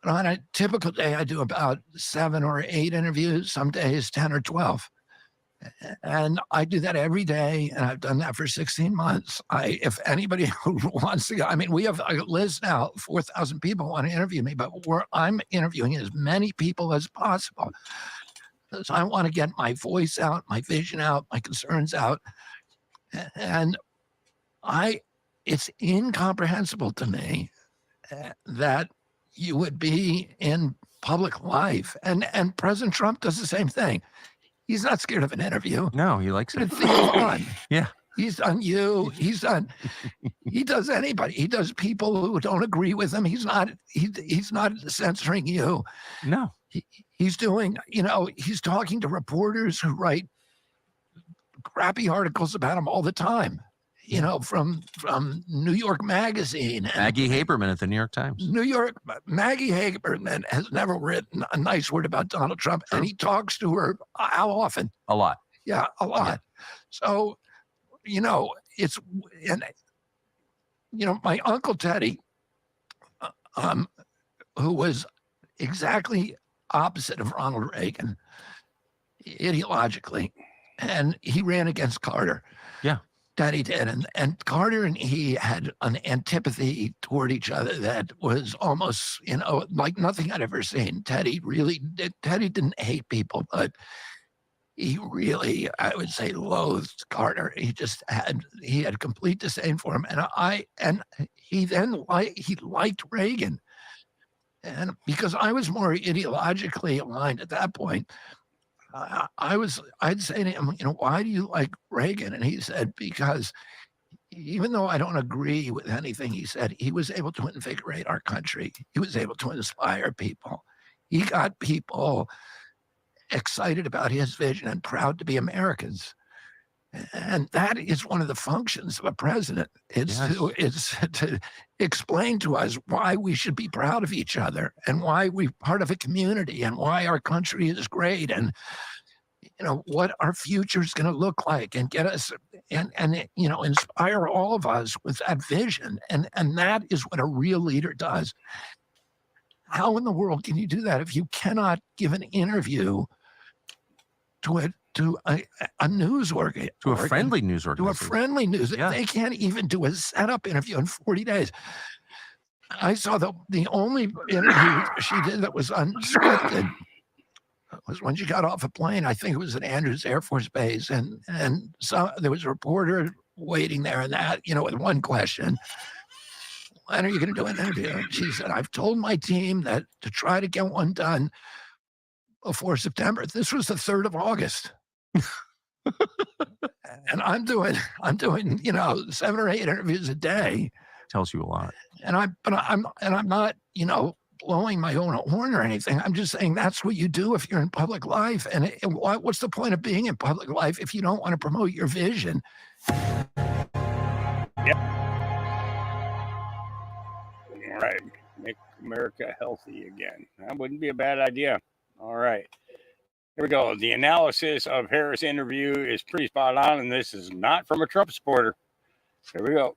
S: On a typical day, I do about 7 or 8 interviews. Some days 10 or 12. And I do that every day, and I've done that for 16 months. If anybody who wants to go, I mean, we have a list now, 4,000 people want to interview me, but I'm interviewing as many people as possible. So I want to get my voice out, my vision out, my concerns out. And it's incomprehensible to me that you would be in public life. And President Trump does the same thing. He's not scared of an interview.
J: No, he likes it.
S: Yeah. He's done you. He does anybody. He does people who don't agree with him. He's not censoring you.
J: No.
S: He's doing, he's talking to reporters who write crappy articles about him all the time. From New York Magazine.
J: Maggie Haberman at the New York Times.
S: Maggie Haberman has never written a nice word about Donald Trump, and he talks to her how often?
J: A lot.
S: Yeah, a lot. Yeah. So, my Uncle Teddy, who was exactly opposite of Ronald Reagan, ideologically, and he ran against Carter.
J: Yeah.
S: That he did. And Carter and he had an antipathy toward each other that was almost, like nothing I'd ever seen. Teddy didn't hate people, but he really, I would say, loathed Carter. He had complete disdain for him. And he liked Reagan. And because I was more ideologically aligned at that point, I'd say to him, why do you like Reagan? And he said, because even though I don't agree with anything he said, he was able to invigorate our country. He was able to inspire people. He got people excited about his vision and proud to be Americans. And that is one of the functions of a president. It's to explain to us why we should be proud of each other and why we're part of a community and why our country is great and what our future is going to look like and get us and inspire all of us with that vision. And that is what a real leader does. How in the world can you do that if you cannot give an interview to a news organ,
J: to a friendly news organization,
S: to a friendly news? Yeah. They can't even do a setup interview in 40 days. I saw the only interview she did that was unscripted was when she got off a plane. I think it was at Andrews Air Force Base, and so there was a reporter waiting there, and that with one question: when are you going to do an interview? And she said, I've told my team that to try to get one done before September. This was the 3rd of August. And I'm doing 7 or 8 interviews a day.
J: Tells you a lot.
S: And I'm not, blowing my own horn or anything. I'm just saying that's what you do if you're in public life. And what's the point of being in public life if you don't want to promote your vision?
B: Yep. All right. Make America healthy again. That wouldn't be a bad idea. All right. Here we go. The analysis of Harris' interview is pretty spot on, and this is not from a Trump supporter. Here we go.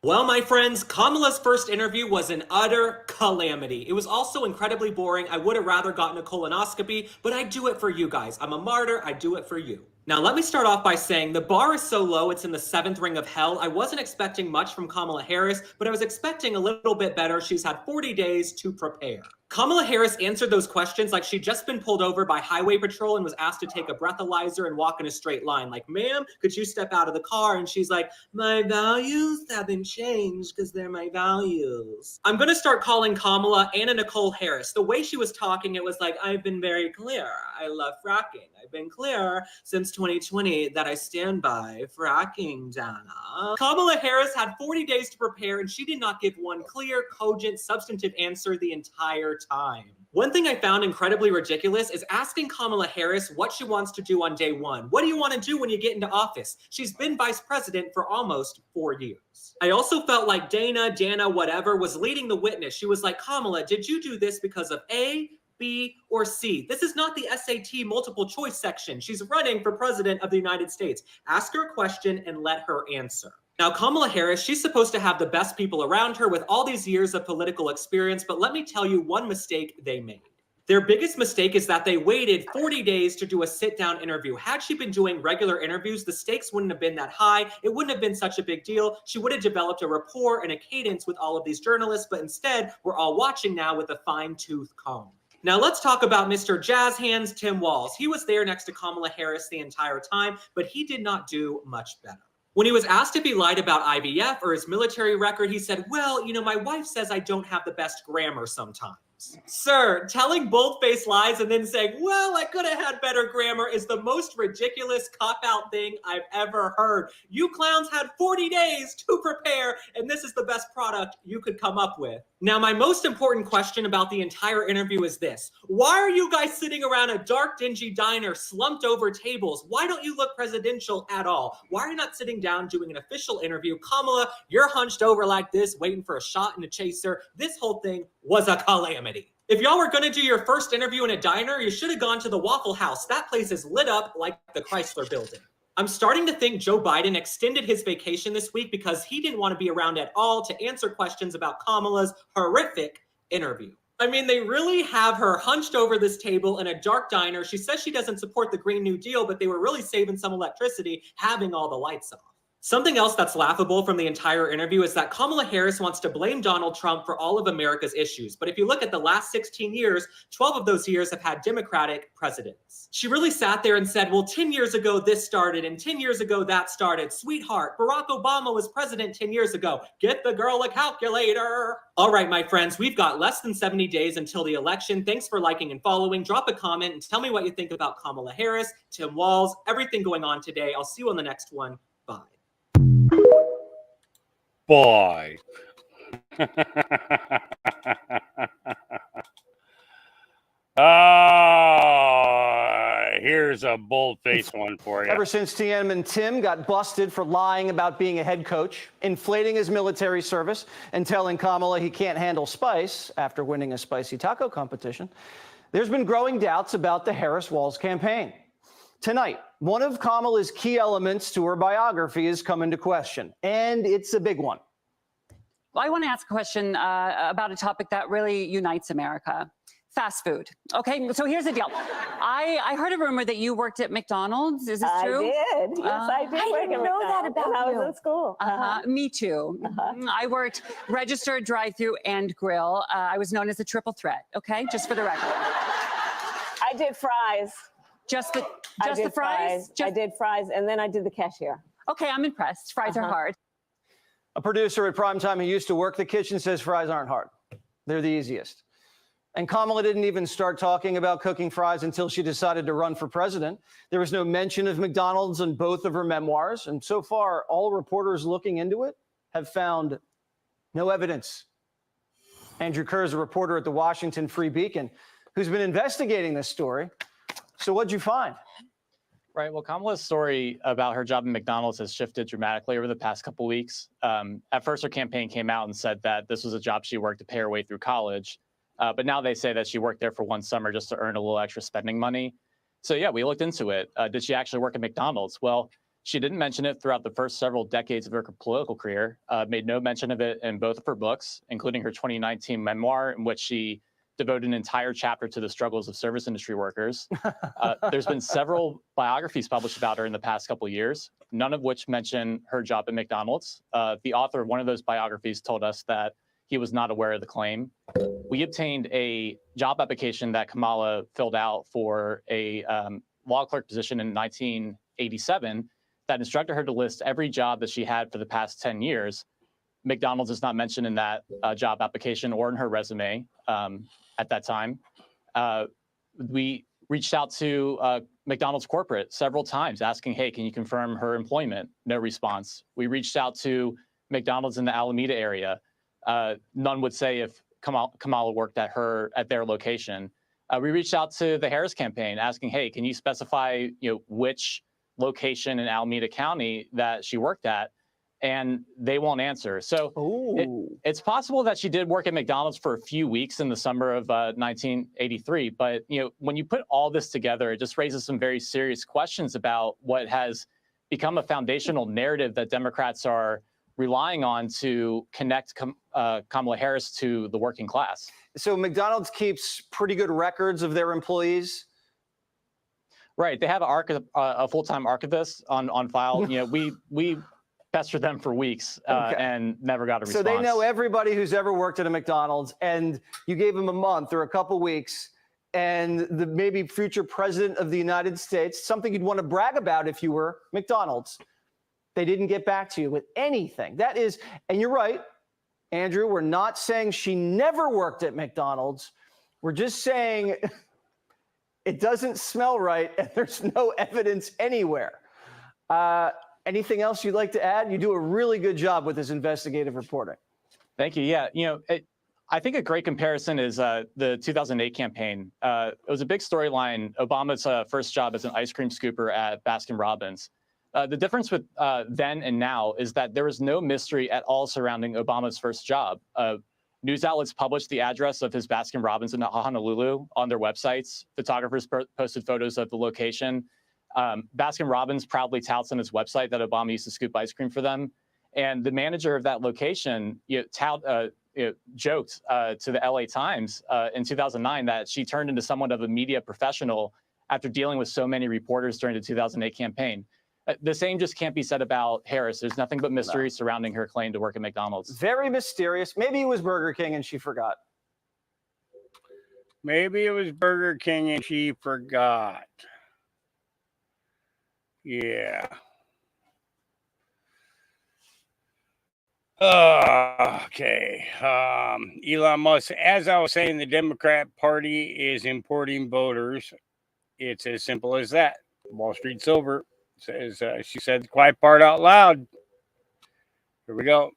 K: Well, my friends, Kamala's first interview was an utter calamity. It was also incredibly boring. I would have rather gotten a colonoscopy, but I do it for you guys. I'm a martyr. I do it for you. Now, let me start off by saying the bar is so low, it's in the 7th ring of hell. I wasn't expecting much from Kamala Harris, but I was expecting a little bit better. She's had 40 days to prepare. Kamala Harris answered those questions like she'd just been pulled over by Highway Patrol and was asked to take a breathalyzer and walk in a straight line. Like, ma'am, could you step out of the car? And she's like, my values haven't changed because they're my values. I'm going to start calling Kamala Anna Nicole Harris. The way she was talking, it was like, I've been very clear. I love fracking. I've been clear since 2020 that I stand by, fracking Dana. Kamala Harris had 40 days to prepare, and she did not give one clear, cogent, substantive answer the entire time. One thing I found incredibly ridiculous is asking Kamala Harris what she wants to do on day one. What do you want to do when you get into office? She's been vice president for almost 4 years. I also felt like Dana, whatever, was leading the witness. She was like, Kamala, did you do this because of A, B, or C? This is not the SAT multiple choice section. She's running for president of the United States. Ask her a question and let her answer. Now, Kamala Harris, she's supposed to have the best people around her with all these years of political experience, but let me tell you one mistake they made. Their biggest mistake is that they waited 40 days to do a sit-down interview. Had she been doing regular interviews, the stakes wouldn't have been that high. It wouldn't have been such a big deal. She would have developed a rapport and a cadence with all of these journalists, but instead, we're all watching now with a fine-tooth comb. Now let's talk about Mr. Jazz Hands Tim Walz. He was there next to Kamala Harris the entire time, but he did not do much better. When he was asked if he lied about IVF or his military record, he said, well, you know, my wife says I don't have the best grammar sometimes. Sir, telling bold-faced lies and then saying, well, I could have had better grammar is the most ridiculous cop-out thing I've ever heard. You clowns had 40 days to prepare, and this is the best product you could come up with. Now, my most important question about the entire interview is this. Why are you guys sitting around a dark, dingy diner slumped over tables? Why don't you look presidential at all? Why are you not sitting down doing an official interview? Kamala, you're hunched over like this, waiting for a shot and a chaser. This whole thing was a calamity. If y'all were gonna do your first interview in a diner, you should have gone to the Waffle House. That place is lit up like the Chrysler Building. I'm starting to think Joe Biden extended his vacation this week because he didn't want to be around at all to answer questions about Kamala's horrific interview. I mean, they really have her hunched over this table in a dark diner. She says she doesn't support the Green New Deal, but they were really saving some electricity having all the lights off. Something else that's laughable from the entire interview is that Kamala Harris wants to blame Donald Trump for all of America's issues. But if you look at the last 16 years, 12 of those years have had Democratic presidents. She really sat there and said, well, 10 years ago this started and 10 years ago that started. Sweetheart, Barack Obama was president 10 years ago. Get the girl a calculator. All right, my friends, we've got less than 70 days until the election. Thanks for liking and following. Drop a comment and tell me what you think about Kamala Harris, Tim Walz, everything going on today. I'll see you on the next one. Bye.
B: Boy. Here's a bold-faced one for you.
T: Ever since Tiananmen Tim got busted for lying about being a head coach, inflating his military service, and telling Kamala he can't handle spice after winning a spicy taco competition, there's been growing doubts about the Harris-Walz campaign. Tonight, one of Kamala's key elements to her biography is come into question, and it's a big one.
L: Well, I want to ask a question about a topic that really unites America. Fast food. Okay, so here's the deal. I heard a rumor that you worked at McDonald's. Is this true?
M: I did. Yes, I did.
L: I didn't know that about
M: when I
L: you.
M: was in school.
L: Me too. I worked registered, drive-through, and grill. I was known as a triple threat. Okay, just for the record.
M: I did fries.
L: Just the
M: I
L: fries?
M: I did fries, and then I did the cashier.
L: Okay, I'm impressed. Fries are hard.
T: A producer at Primetime who used to work the kitchen says fries aren't hard. They're the easiest. And Kamala didn't even start talking about cooking fries until she decided to run for president. There was no mention of McDonald's in both of her memoirs. And so far, all reporters looking into it have found no evidence. Andrew Kerr is a reporter at the Washington Free Beacon who's been investigating this story. So what'd you find?
N: Right. Well, Kamala's story about her job at McDonald's has shifted dramatically over the past couple weeks. At first, her campaign came out and said that this was a job she worked to pay her way through college. But now they say that she worked there for one summer just to earn a little extra spending money. So yeah, we looked into it. Did she actually work at McDonald's? Well, she didn't mention it throughout the first several decades of her political career, made no mention of it in both of her books, including her 2019 memoir, in which she devoted an entire chapter to the struggles of service industry workers. There's been several biographies published about her in the past couple of years, none of which mention her job at McDonald's. The author of one of those biographies told us that he was not aware of the claim. We obtained a job application that Kamala filled out for a law clerk position in 1987 that instructed her to list every job that she had for the past 10 years. McDonald's is not mentioned in that job application or in her resume at that time. We reached out to McDonald's corporate several times asking, hey, can you confirm her employment? No response. We reached out to McDonald's in the Alameda area. None would say if Kamala worked at their location. We reached out to the Harris campaign asking, hey, can you specify which location in Alameda County that she worked at? And they won't answer. So it's possible that she did work at McDonald's for a few weeks in the summer of 1983. But when you put all this together, it just raises some very serious questions about what has become a foundational narrative that Democrats are relying on to connect Kamala Harris to the working class.
T: So McDonald's keeps pretty good records of their employees.
N: Right. They have a full-time archivist on file. We pestered them for weeks and never got a response.
T: So they know everybody who's ever worked at a McDonald's, and you gave them a month or a couple weeks, and the maybe future president of the United States, something you'd want to brag about if you were McDonald's. They didn't get back to you with anything. That is, and you're right, Andrew, we're not saying she never worked at McDonald's. We're just saying it doesn't smell right and there's no evidence anywhere. Anything else you'd like to add? You do a really good job with this investigative reporting.
N: Thank you. Yeah, I think a great comparison is the 2008 campaign. It was a big storyline, Obama's first job as an ice cream scooper at Baskin-Robbins. The difference with then and now is that there was no mystery at all surrounding Obama's first job. News outlets published the address of his Baskin-Robbins in Honolulu on their websites. Photographers posted photos of the location. Baskin-Robbins proudly touts on his website that Obama used to scoop ice cream for them. And the manager of that location joked to the LA Times in 2009 that she turned into somewhat of a media professional after dealing with so many reporters during the 2008 campaign. The same just can't be said about Harris. There's nothing but mystery surrounding her claim to work at McDonald's.
T: Very mysterious. Maybe it was Burger King and she forgot.
B: Maybe it was Burger King and she forgot. Yeah. Okay. Elon Musk, as I was saying, the Democrat Party is importing voters. It's as simple as that. Wall Street Silver says, she said the quiet part out loud. Here we go.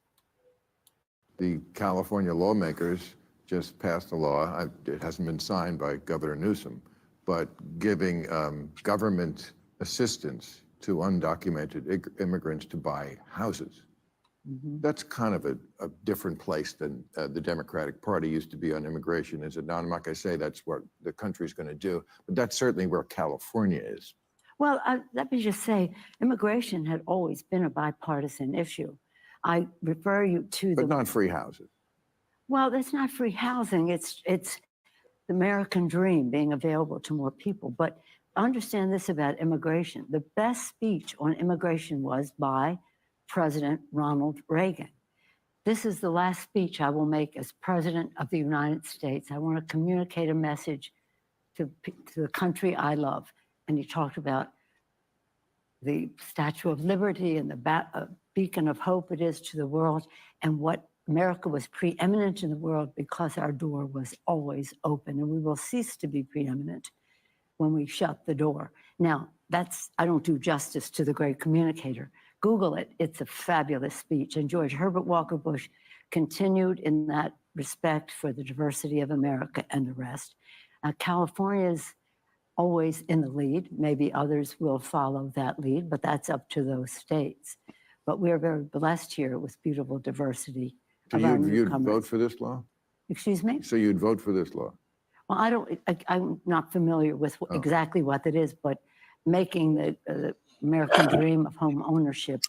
O: The California lawmakers just passed a law. It hasn't been signed by Governor Newsom, but giving government assistance to undocumented immigrants to buy houses. That's kind of a different place than the Democratic Party used to be on immigration, is it not? I'm not going to say that's what the country's going to do, but that's certainly where California is.
P: Well, let me just say, immigration had always been a bipartisan issue. I refer you to
O: But not free houses.
P: Well, that's not free housing. It's the American dream being available to more people. But understand this about immigration. The best speech on immigration was by President Ronald Reagan. This is the last speech I will make as President of the United States. I want to communicate a message to the country I love. And he talked about the Statue of Liberty and the beacon of hope it is to the world, and what America was preeminent in the world because our door was always open, and we will cease to be preeminent when we shut the door. Now, I don't do justice to the great communicator. Google it. It's a fabulous speech. And George Herbert Walker Bush continued in that respect for the diversity of America and the rest. California's always in the lead. Maybe others will follow that lead, but that's up to those states. But we're very blessed here with beautiful diversity.
O: So you'd vote for this law?
P: Excuse me?
O: So you'd vote for this law?
P: Well, I'm not familiar with exactly what that is, but making the American dream of home ownership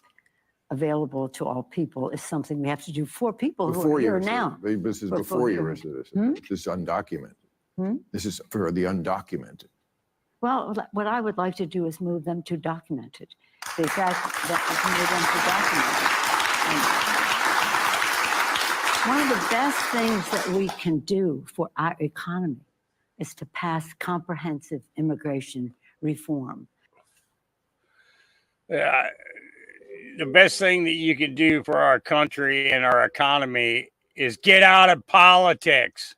P: available to all people is something we have to do for people who are here now.
O: This is before your residency. This is undocumented. This is for the undocumented.
P: Well, what I would like to do is move them to documented. The fact that we can move them to documented. And one of the best things that we can do for our economy is to pass comprehensive immigration reform.
B: The best thing that you can do for our country and our economy is get out of politics.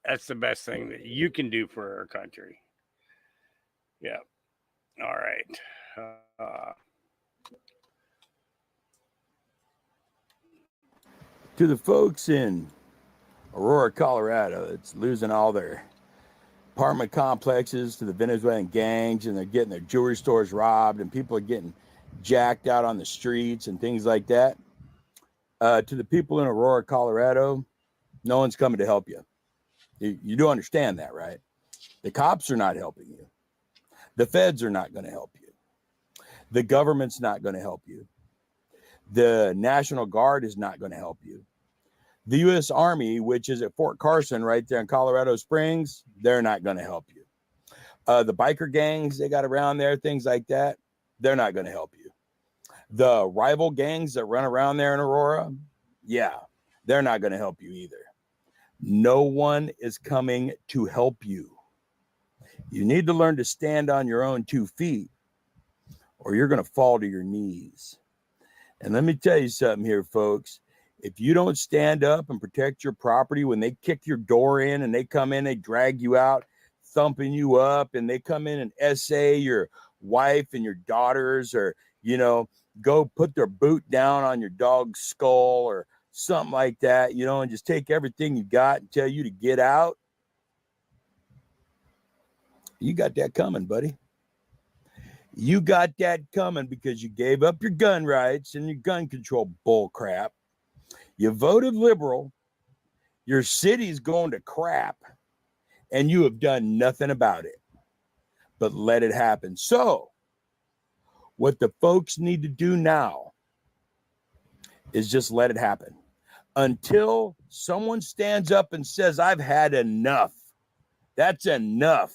B: That's the best thing that you can do for our country. Yeah. All right.
Q: To the folks in Aurora, Colorado, it's losing all their apartment complexes to the Venezuelan gangs, and they're getting their jewelry stores robbed, and people are getting jacked out on the streets and things like that. To the people in Aurora, Colorado, no one's coming to help you. You do understand that, right? The cops are not helping you. The feds are not going to help you. The government's not going to help you. The National Guard is not going to help you. The U.S. Army, which is at Fort Carson right there in Colorado Springs, they're not going to help you. The biker gangs they got around there, things like that, they're not going to help you. The rival gangs that run around there in Aurora, yeah, they're not going to help you either. No one is coming to help you. You need to learn to stand on your own 2 feet, or you're going to fall to your knees. And let me tell you something here, folks. If you don't stand up and protect your property when they kick your door in and they come in, they drag you out, thumping you up, and they come in and essay your wife and your daughters, or, you know, go put their boot down on your dog's skull or something like that, you know, and just take everything you got and tell you to get out. You got that coming, buddy. You got that coming because you gave up your gun rights and your gun control bull crap. You voted liberal. Your city's going to crap, and you have done nothing about it but let it happen. So what the folks need to do now is just let it happen until someone stands up and says, I've had enough. That's enough.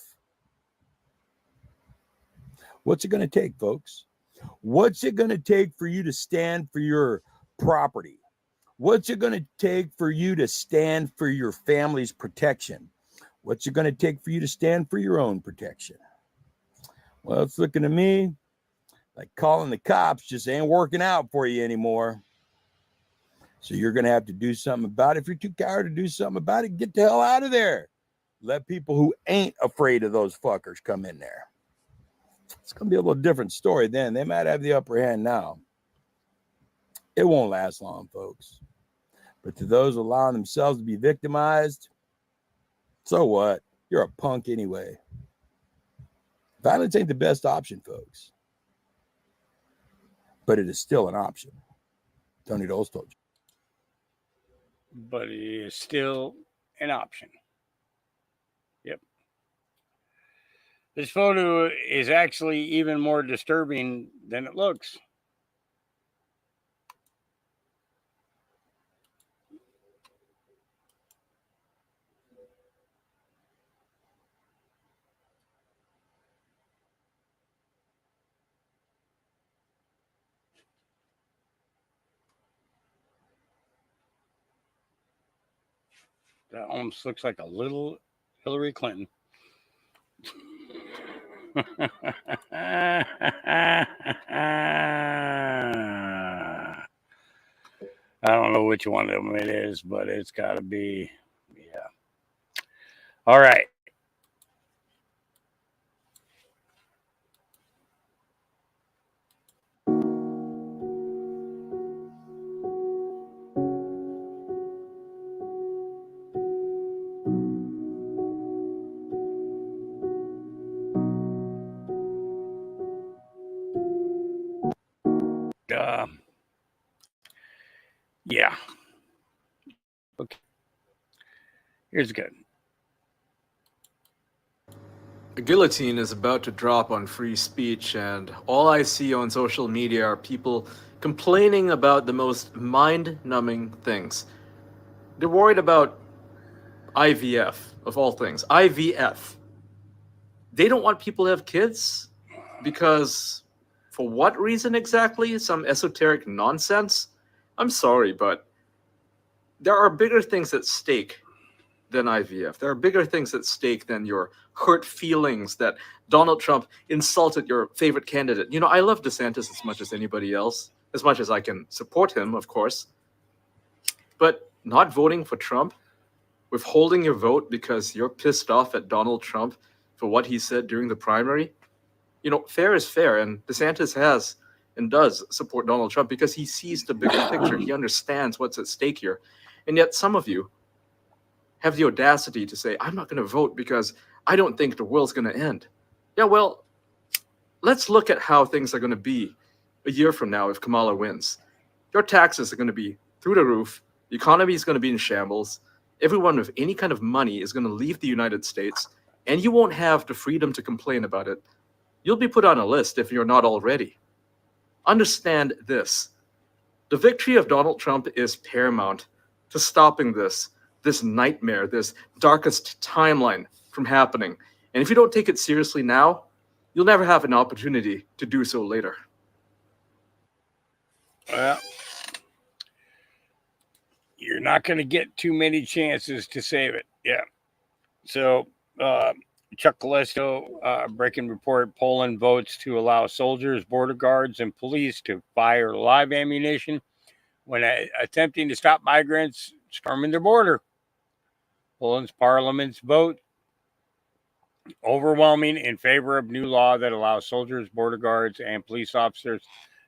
Q: What's it going to take, folks? What's it going to take for you to stand for your property? What's it going to take for you to stand for your family's protection? What's it going to take for you to stand for your own protection? Well, it's looking to me like calling the cops just ain't working out for you anymore. So you're going to have to do something about it. If you're too coward to do something about it, get the hell out of there. Let people who ain't afraid of those fuckers come in there. It's going to be a little different story then. They might have the upper hand now. It won't last long, folks. But to those allowing themselves to be victimized, so what? You're a punk anyway. Violence ain't the best option, folks. But it is still an option. Tony Doles told you.
B: But it is still an option. Yep. This photo is actually even more disturbing than it looks. That almost looks like a little Hillary Clinton. I don't know which one of them it is, but it's got to be, yeah. All right. Yeah. Okay. Here's good.
R: A guillotine is about to drop on free speech, and all I see on social media are people complaining about the most mind-numbing things. They're worried about IVF, of all things. IVF. They don't want people to have kids because, for what reason exactly? Some esoteric nonsense? I'm sorry, but there are bigger things at stake than IVF. There are bigger things at stake than your hurt feelings that Donald Trump insulted your favorite candidate. You know, I love DeSantis as much as anybody else, as much as I can support him, of course. But not voting for Trump, withholding your vote because you're pissed off at Donald Trump for what he said during the primary, fair is fair. And DeSantis has and does support Donald Trump because he sees the bigger picture. He understands what's at stake here. And yet some of you have the audacity to say, I'm not going to vote because I don't think the world's going to end. Yeah, well, let's look at how things are going to be a year from now if Kamala wins. Your taxes are going to be through the roof. The economy is going to be in shambles. Everyone with any kind of money is going to leave the United States, and you won't have the freedom to complain about it. You'll be put on a list if you're not already. Understand this. The victory of Donald Trump is paramount to stopping this nightmare, this darkest timeline from happening. And if you don't take it seriously now, you'll never have an opportunity to do so later.
B: Well, you're not going to get too many chances to save it. Yeah. So, Chuck Callisto, breaking report, Poland votes to allow soldiers, border guards, and police to fire live ammunition when attempting to stop migrants storming their border. Poland's parliament's vote overwhelming in favor of new law that allows soldiers, border guards, and police officers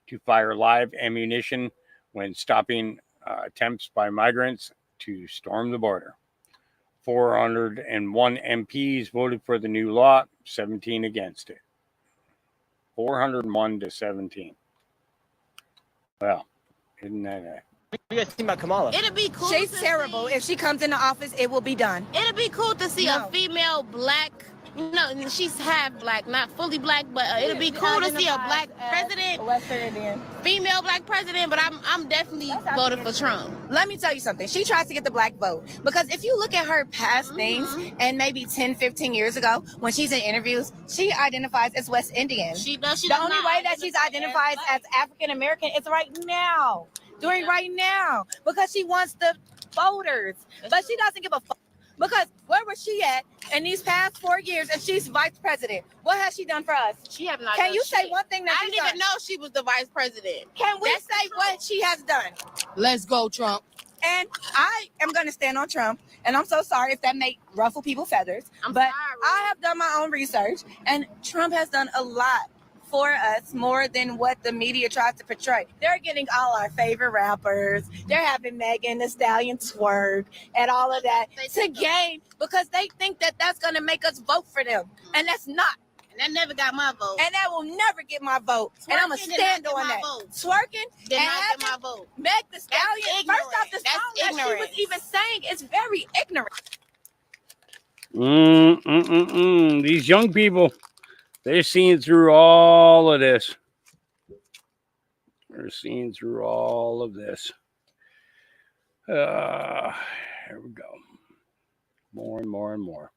B: to fire live ammunition when stopping attempts by migrants to storm the border. 401 MPs voted for the new law, 17 against it. 401 to 17. Well, isn't that
C: What do you guys think about Kamala?
E: It'll be cool.
C: She's
E: terrible. If she comes into office, it will be done. It'll be cool to see a female black. No, she's half black, not fully black, but it'll be cool to see a black president,
C: Western Indian.
E: female black president. But I'm definitely voting for Trump.
C: Let me tell you something. She tries to get the black vote. Because if you look at her past things, and maybe 10, 15 years ago, when she's in interviews, she identifies as West Indian.
E: She does.
C: The only way that she's identified as African American is right now. Doing right now. Because she wants the voters. But she doesn't give a fuck. Because where was she at in these past 4 years and she's vice president? What has she done for us?
E: She have not.
C: Can
E: done
C: you say
E: shit.
C: one thing that
E: I didn't even know she was the vice president.
C: Can we say what she has done?
E: Let's go, Trump.
C: And I am going to stand on Trump. And I'm so sorry if that may ruffle people's feathers. But I have done my own research. And Trump has done a lot for us, more than what the media tries to portray. They're getting all our favorite rappers. They're having Megan Thee Stallion twerk and all of that to gain, because they think that that's going to make us vote for them. And that's not.
E: And that never got my vote.
C: And that will never get my vote. And I'm going to stand on that. Twerking
E: Did
C: and
E: not get my
C: having
E: vote.
C: Meg Thee Stallion. First off, the song that she was even saying is very ignorant.
B: These young people, they're seeing through all of this. They're seeing through all of this. Here we go. More and more and more.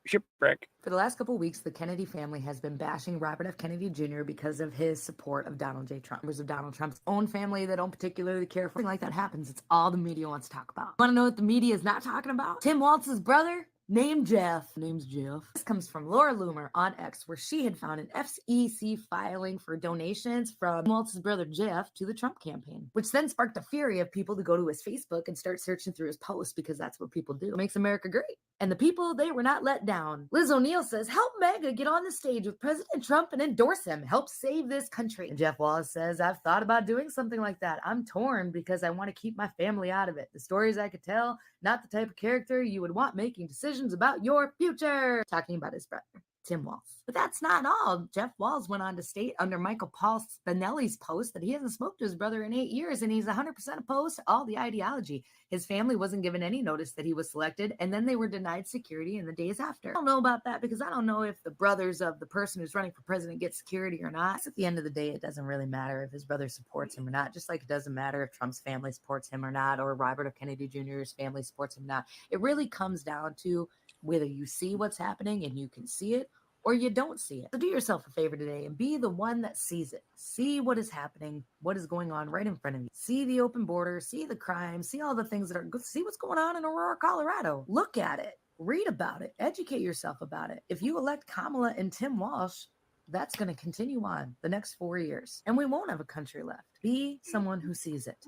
B: Shipwreck.
X: For the last couple of weeks, the Kennedy family has been bashing Robert F. Kennedy Jr. because of his support of Donald J. Trump. Members of Donald Trump's own family that don't particularly care for something like that happens. It's all the media wants to talk about. Want to know what the media is not talking about? Tim Walz's brother, named Jeff. Name's Jeff. This comes from Laura Loomer on X, where she had found an FEC filing for donations from Walz's brother Jeff to the Trump campaign, which then sparked a fury of people to go to his Facebook and start searching through his posts, because that's what people do. It makes America great. And the people, they were not let down. Liz O'Neill says, help MAGA get on the stage with President Trump and endorse him. Help save this country. And Jeff Wallace says, I've thought about doing something like that. I'm torn because I want to keep my family out of it. The stories I could tell, not the type of character you would want making decisions about your future. Talking about his brother, Tim Walz. But that's not all. Jeff Walz went on to state under Michael Paul Spinelli's post that he hasn't spoke to his brother in 8 years, and he's 100% opposed to all the ideology. His family wasn't given any notice that he was selected, and then they were denied security in the days after. I don't know about that, because I don't know if the brothers of the person who's running for president get security or not. At the end of the day, it doesn't really matter if his brother supports him or not, just like it doesn't matter if Trump's family supports him or not, or Robert F. Kennedy Jr.'s family supports him or not. It really comes down to whether you see what's happening and you can see it, or you don't see it. So do yourself a favor today and be the one that sees it. See what is happening, what is going on right in front of you. See the open border, see the crime, see all the things that are good. See what's going on in Aurora, Colorado. Look at it, read about it, educate yourself about it. If you elect Kamala and Tim Walz, that's going to continue on the next 4 years, and we won't have a country left. Be someone who sees it.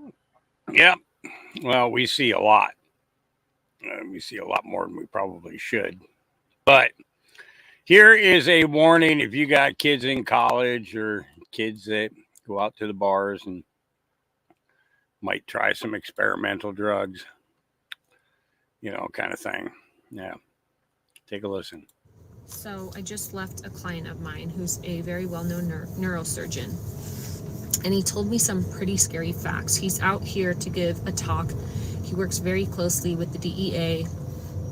B: Yep. Well, we see a lot. We see a lot more than we probably should. But here is a warning if you got kids in college or kids that go out to the bars and might try some experimental drugs, kind of thing. Yeah. Take a listen.
A: So I just left a client of mine who's a very well-known neurosurgeon, and he told me some pretty scary facts. He's out here to give a talk. He works very closely with the DEA,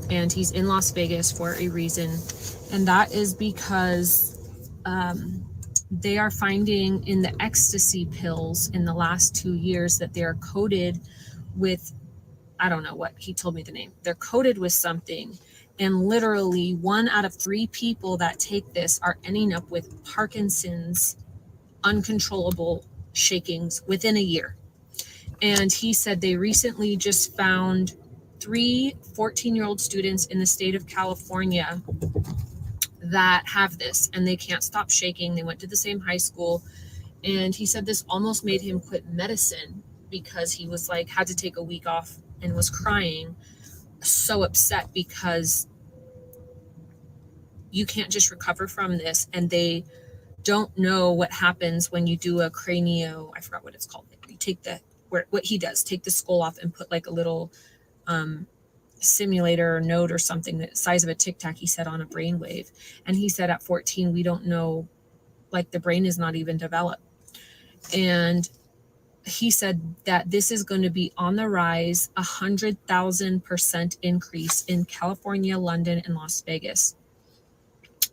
A: and he's in Las Vegas for a reason, and that is because they are finding in the ecstasy pills in the last 2 years that they are coated with, I don't know what, he told me the name. They're coated with something. And literally 1 out of 3 people that take this are ending up with Parkinson's, uncontrollable shakings within a year. And he said they recently just found 3 14-year-old students in the state of California that have this, and they can't stop shaking. They went to the same high school. And he said this almost made him quit medicine because he was like, had to take a week off and was crying, so upset because you can't just recover from this, and they don't know what happens when you do a I forgot what it's called. You take what he does, take the skull off and put like a little simulator or node or something the size of a tic tac, he said, on a brainwave. And he said at 14, we don't know, like the brain is not even developed. And he said that this is going to be on the rise, 100,000% increase in California, London, and Las Vegas.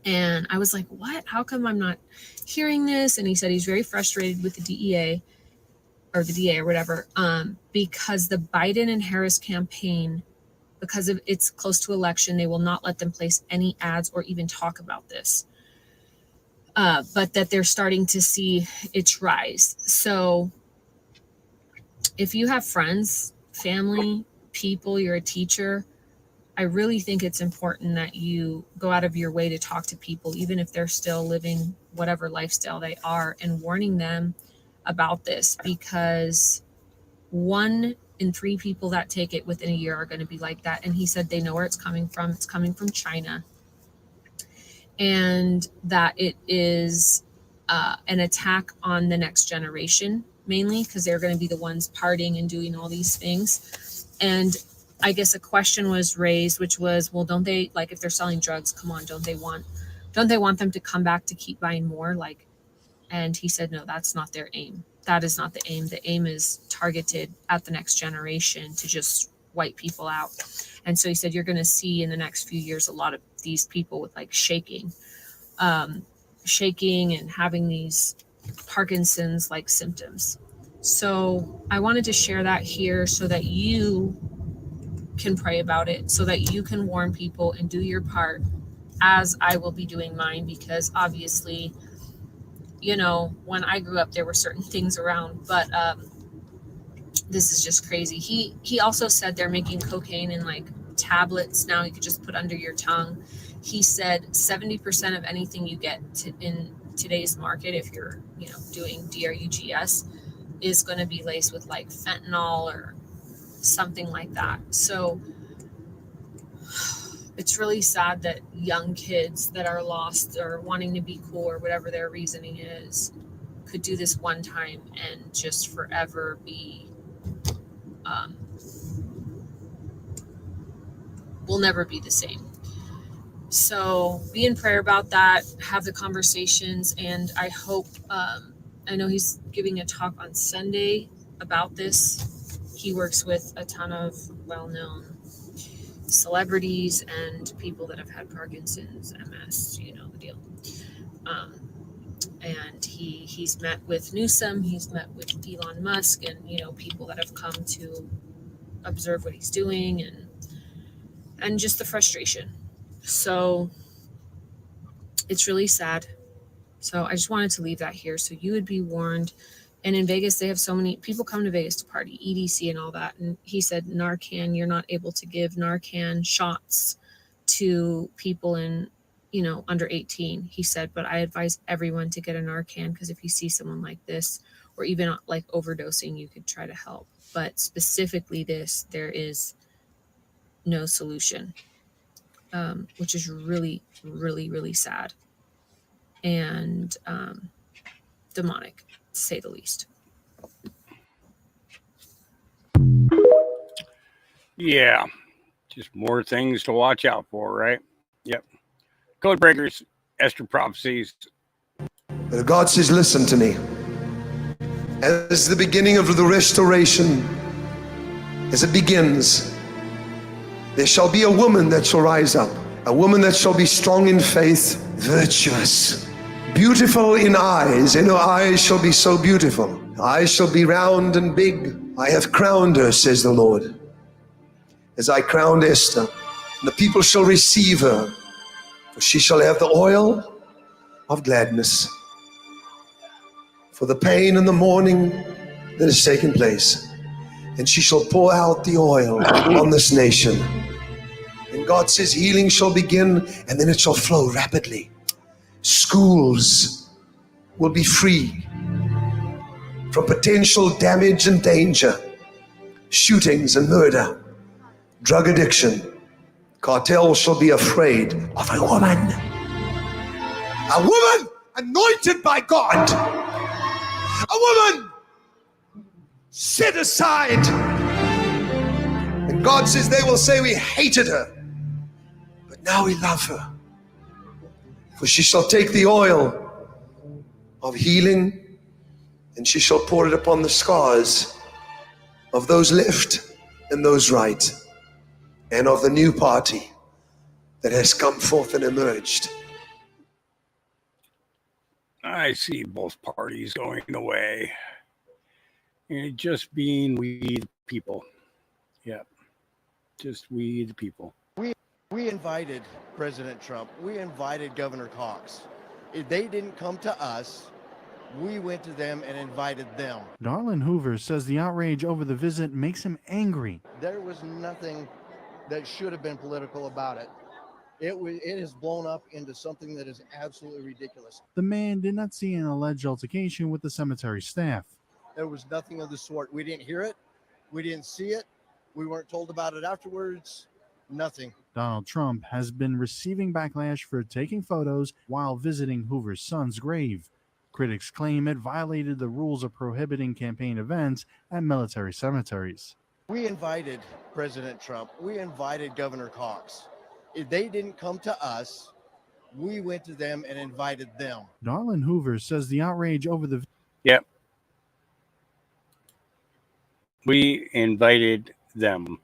A: And I was like, what? How come I'm not hearing this? And he said he's very frustrated with the DEA or the DA or whatever, because the Biden and Harris campaign, because of it's close to election, they will not let them place any ads or even talk about this. But that they're starting to see its rise. So if you have friends, family, people, you're a teacher, I really think it's important that you go out of your way to talk to people, even if they're still living whatever lifestyle they are, and warning them about this, because 1 in 3 people that take it within a year are going to be like that. And he said they know where it's coming from. It's coming from China. And that it is an attack on the next generation, mainly because they're going to be the ones partying and doing all these things. And I guess a question was raised, which was, well, don't they, like, if they're selling drugs, come on, don't they want them to come back to keep buying more? Like, and he said, no, that's not their aim. That is not the aim. The aim is targeted at the next generation to just wipe people out. And so he said, you're going to see in the next few years a lot of these people with like shaking and having these Parkinson's like symptoms. So I wanted to share that here so that you can pray about it, so that you can warn people and do your part, as I will be doing mine, because obviously, when I grew up, there were certain things around, but this is just crazy. He also said they're making cocaine in like tablets now, you could just put under your tongue. He said 70% of anything you get in today's market, if you're doing drugs, is going to be laced with like fentanyl or something like that. So it's really sad that young kids that are lost or wanting to be cool or whatever their reasoning is could do this one time and just forever be will never be the same. So be in prayer about that, have the conversations, and I hope I know he's giving a talk on Sunday about this. He works with a ton of well-known celebrities and people that have had Parkinson's, MS, the deal. And he's met with Newsom, he's met with Elon Musk, and people that have come to observe what he's doing, and just the frustration. So it's really sad. So I just wanted to leave that here so you would be warned. And in Vegas, they have so many people come to Vegas to party, EDC and all that. And he said, Narcan, you're not able to give Narcan shots to people in, under 18. He said, but I advise everyone to get a Narcan, because if you see someone like this, or even like overdosing, you could try to help. But specifically this, there is no solution, which is really, really, really sad and demonic, to say the least.
B: Yeah, just more things to watch out for, right? Yep. Code breakers, Esther prophecies.
G: But God says, listen to me. As the beginning of the restoration, as it begins, there shall be a woman that shall rise up, a woman that shall be strong in faith, virtuous, beautiful in eyes, and her eyes shall be so beautiful. Her eyes shall be round and big. I have crowned her, says the Lord, as I crowned Esther. And the people shall receive her, for she shall have the oil of gladness for the pain and the mourning that has taken place. And she shall pour out the oil on this nation. And God says healing shall begin, and then it shall flow rapidly. Schools will be free from potential damage and danger, shootings and murder, drug addiction. Cartels shall be afraid of a woman anointed by God, a woman set aside. And God says they will say we hated her, but now we love her. For she shall take the oil of healing and she shall pour it upon the scars of those left and those right, and of the new party that has come forth and emerged.
B: I see both parties going away. And it just being we the people. Yep. Just we the people.
U: We invited President Trump. We invited Governor Cox. If they didn't come to us, we went to them and invited them.
V: Darlene Hoover says the outrage over the visit makes him angry.
U: There was nothing that should have been political about it. It has blown up into something that is absolutely ridiculous.
V: The man did not see an alleged altercation with the cemetery staff.
U: There was nothing of the sort. We didn't hear it. We didn't see it. We weren't told about it afterwards. Nothing.
V: Donald Trump has been receiving backlash for taking photos while visiting Hoover's son's grave. Critics claim it violated the rules of prohibiting campaign events at military cemeteries.
U: We invited President Trump. We invited Governor Cox. If they didn't come to us, we went to them and invited them.
V: Darlene Hoover says the outrage over the...
B: Yep. We invited them.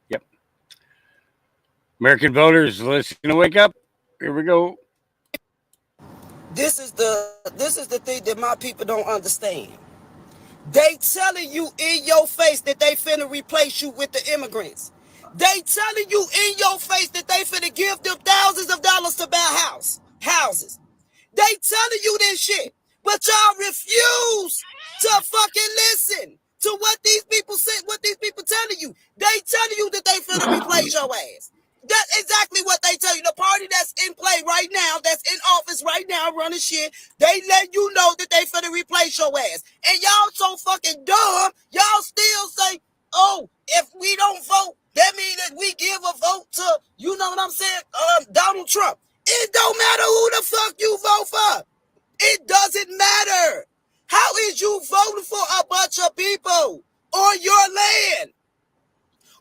B: Yep. American voters, listen to wake up. Here we go.
W: This is the thing that my people don't understand. They telling you in your face that they finna replace you with the immigrants. They telling you in your face that they finna give them thousands of dollars to buy houses. They telling you this shit, but y'all refuse to fucking listen to what these people say, what these people telling you. They telling you that they finna replace your ass. That's exactly what they tell you. The party that's in play right now, that's in office right now running shit, they let you know that they finna replace your ass. And y'all so fucking dumb, y'all still say, oh, if we don't vote, that means that we give a vote to, you know what I'm saying, Donald Trump. It don't matter who the fuck you vote for. It doesn't matter. How is you voting for a bunch of people on your land?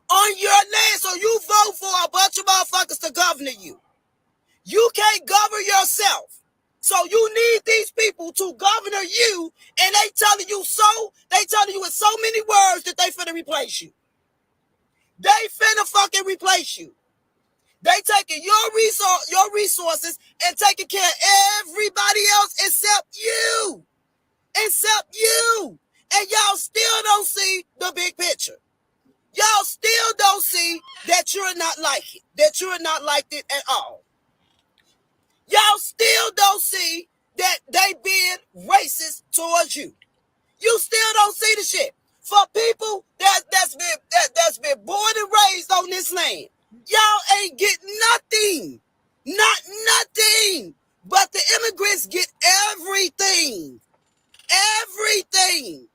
W: On your land, so you vote for a bunch of motherfuckers to govern you. You can't govern yourself. So you need these people to govern you, and they telling you in so many words that they finna replace you. They finna fucking replace you. They taking your resources and taking care of everybody else except you. Except you. And y'all still don't see the big picture. Y'all still don't see that you're not like it, that you're not like it at all. Y'all still don't see that they being racist towards you. You still don't see the shit. For people that's been born and raised on this land, y'all ain't get nothing. Not nothing. But the immigrants get everything. Everything.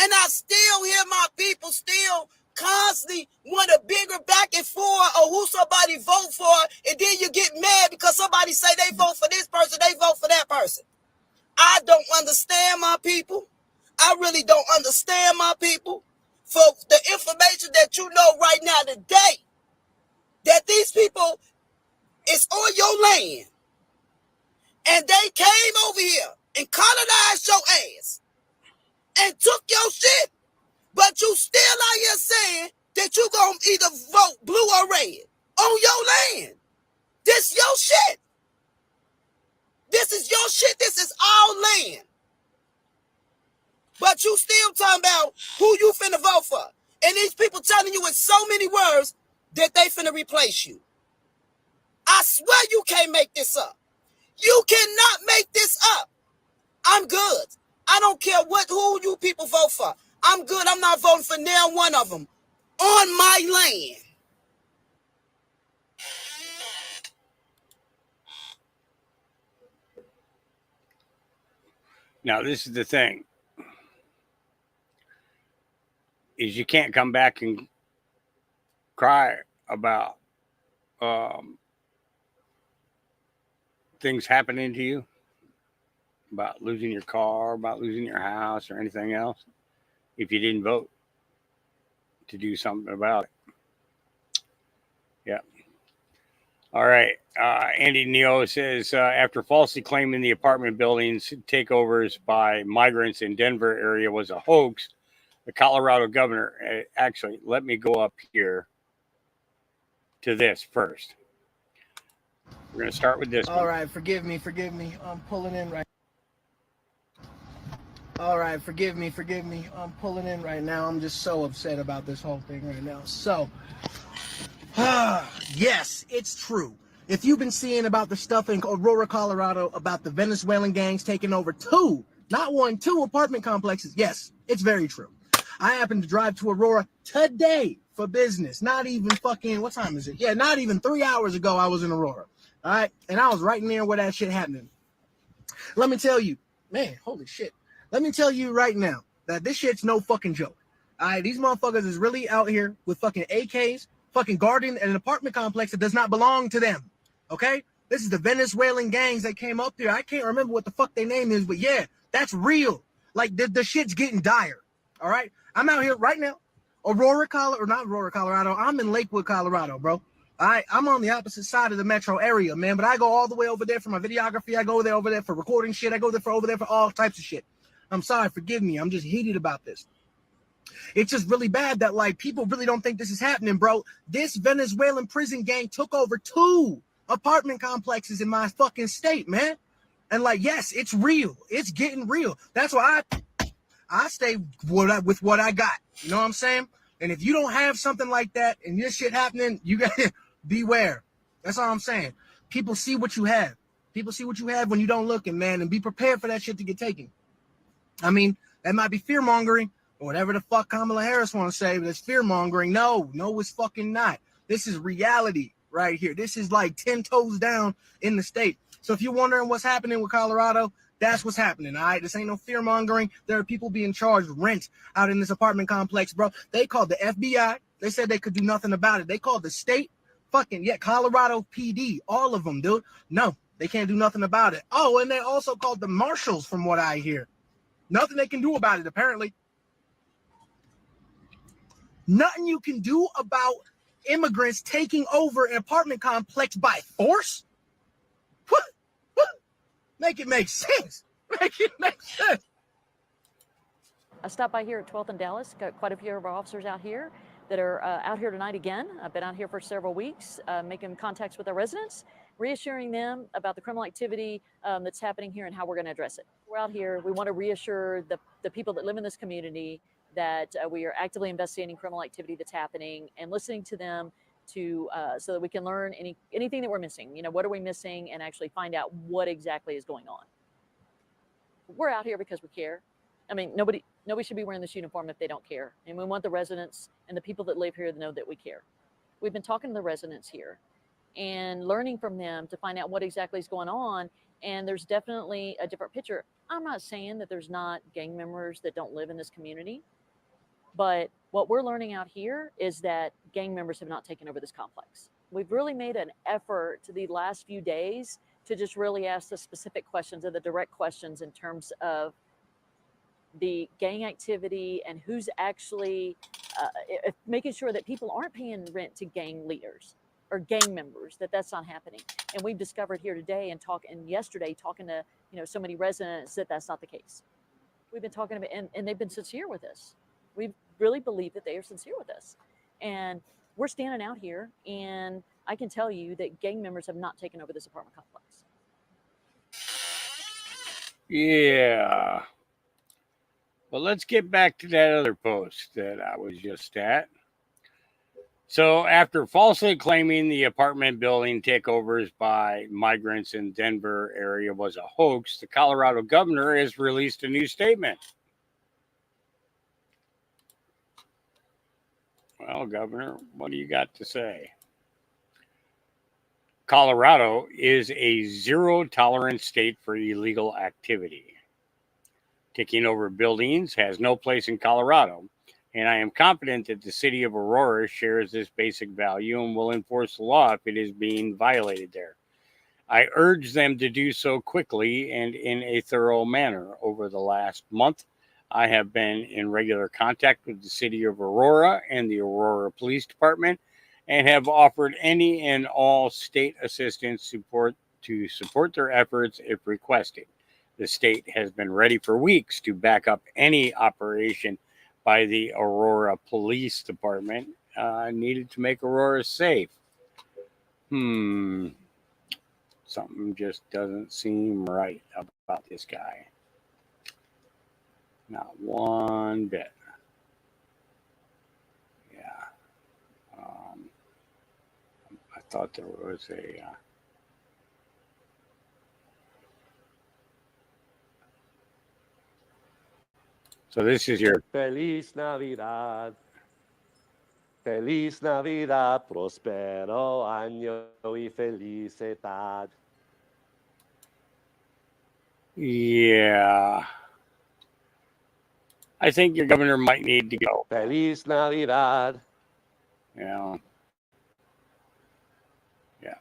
W: And I still hear my people still constantly want a bigger back and forth or who somebody vote for, and then you get mad because somebody say they vote for this person, they vote for that person. I don't understand my people. I really don't understand my people. For the information that you know right now today, that these people is on your land, and they came over here and colonized your ass and took your shit, but you still out here saying that you gonna either vote blue or red on your land. This your shit. This is your shit. This is our land. But you still talking about who you finna vote for. And these people telling you in so many words that they finna replace you. I swear you can't make this up. You cannot make this up. I'm good. I don't care who you people vote for. I'm good. I'm not voting for now one of them on my land.
B: Now, this is the thing. Is you can't come back and cry about things happening to you, about losing your car, about losing your house or anything else, if you didn't vote to do something about it. Yeah. All right. Andy Neo says, after falsely claiming the apartment buildings takeovers by migrants in Denver area was a hoax, the Colorado governor, actually, let me go up here to this first. We're going to start with this.
U: All right, forgive me. I'm pulling in right. All right, forgive me. I'm pulling in right now. I'm just so upset about this whole thing right now. So, yes, it's true. If you've been seeing about the stuff in Aurora, Colorado, about the Venezuelan gangs taking over two apartment complexes, yes, it's very true. I happened to drive to Aurora today for business. Not even fucking, what time is it? Yeah, not even 3 hours ago I was in Aurora. All right, and I was right near where that shit happening. Let me tell you, man, holy shit. Let me tell you right now that this shit's no fucking joke. All right, these motherfuckers is really out here with fucking AKs, fucking guarding an apartment complex that does not belong to them. Okay? This is the Venezuelan gangs that came up here. I can't remember what the fuck their name is, but yeah, that's real. Like, the shit's getting dire. All right? I'm out here right now. Aurora, Colorado, or not Aurora, Colorado. I'm in Lakewood, Colorado, bro. All right? I'm on the opposite side of the metro area, man, but I go all the way over there for my videography. I go over there for recording shit. I go over there for all types of shit. I'm sorry, forgive me. I'm just heated about this. It's just really bad that, like, people really don't think this is happening, bro. This Venezuelan prison gang took over 2 apartment complexes in my fucking state, man. And, like, yes, it's real. It's getting real. That's why I stay with what I got. You know what I'm saying? And if you don't have something like that and this shit happening, you got to beware. That's all I'm saying. People see what you have. People see what you have when you don't look, man, and be prepared for that shit to get taken. I mean, that might be fear-mongering or whatever the fuck Kamala Harris want to say, but it's fear-mongering. No, it's fucking not. This is reality right here. This is like 10 toes down in the state. So if you're wondering what's happening with Colorado, that's what's happening, all right? This ain't no fear-mongering. There are people being charged rent out in this apartment complex, bro. They called the FBI. They said they could do nothing about it. They called the state, Colorado PD, all of them, dude. No, they can't do nothing about it. Oh, and they also called the marshals, from what I hear. Nothing they can do about it, apparently. Nothing you can do about immigrants taking over an apartment complex by force? What? Make it make sense. Make it make sense.
D: I stopped by here at 12th and Dallas. Got quite a few of our officers out here that are out here tonight again. I've been out here for several weeks, making contacts with our residents, reassuring them about the criminal activity that's happening here and how we're going to address it. We're out here. We want to reassure the people that live in this community that we are actively investigating criminal activity that's happening and listening to them to so that we can learn anything that we're missing. You know, what are we missing, and actually find out what exactly is going on. We're out here because we care. I mean, nobody should be wearing this uniform if they don't care. And we want the residents and the people that live here to know that we care. We've been talking to the residents here and learning from them to find out what exactly is going on. And there's definitely a different picture. I'm not saying that there's not gang members that don't live in this community. But what we're learning out here is that gang members have not taken over this complex. We've really made an effort to the last few days to just really ask the specific questions and the direct questions in terms of the gang activity and who's actually making sure that people aren't paying rent to gang leaders or gang members, that's not happening. And we've discovered here today and yesterday talking to so many residents that that's not the case. We've been talking about, and they've been sincere with us. We really believe that they are sincere with us. And we're standing out here, and I can tell you that gang members have not taken over this apartment complex.
B: Yeah. Well, let's get back to that other post that I was just at. So after falsely claiming the apartment building takeovers by migrants in Denver area was a hoax, the Colorado governor has released a new statement. Well, Governor, what do you got to say? Colorado is a zero-tolerance state for illegal activity. Taking over buildings has no place in Colorado, and I am confident that the city of Aurora shares this basic value and will enforce the law if it is being violated there. I urge them to do so quickly and in a thorough manner. Over the last month, I have been in regular contact with the city of Aurora and the Aurora Police Department and have offered any and all state assistance to support their efforts if requested. The state has been ready for weeks to back up any operation by the Aurora Police Department needed to make Aurora safe. Something just doesn't seem right about this guy. Not one bit. Yeah. I thought there was a... So this is your...
F: Feliz Navidad. Feliz Navidad. Prospero año y felicidad.
B: Yeah. I think your governor might need to go.
F: Feliz Navidad.
B: Yeah. Yeah.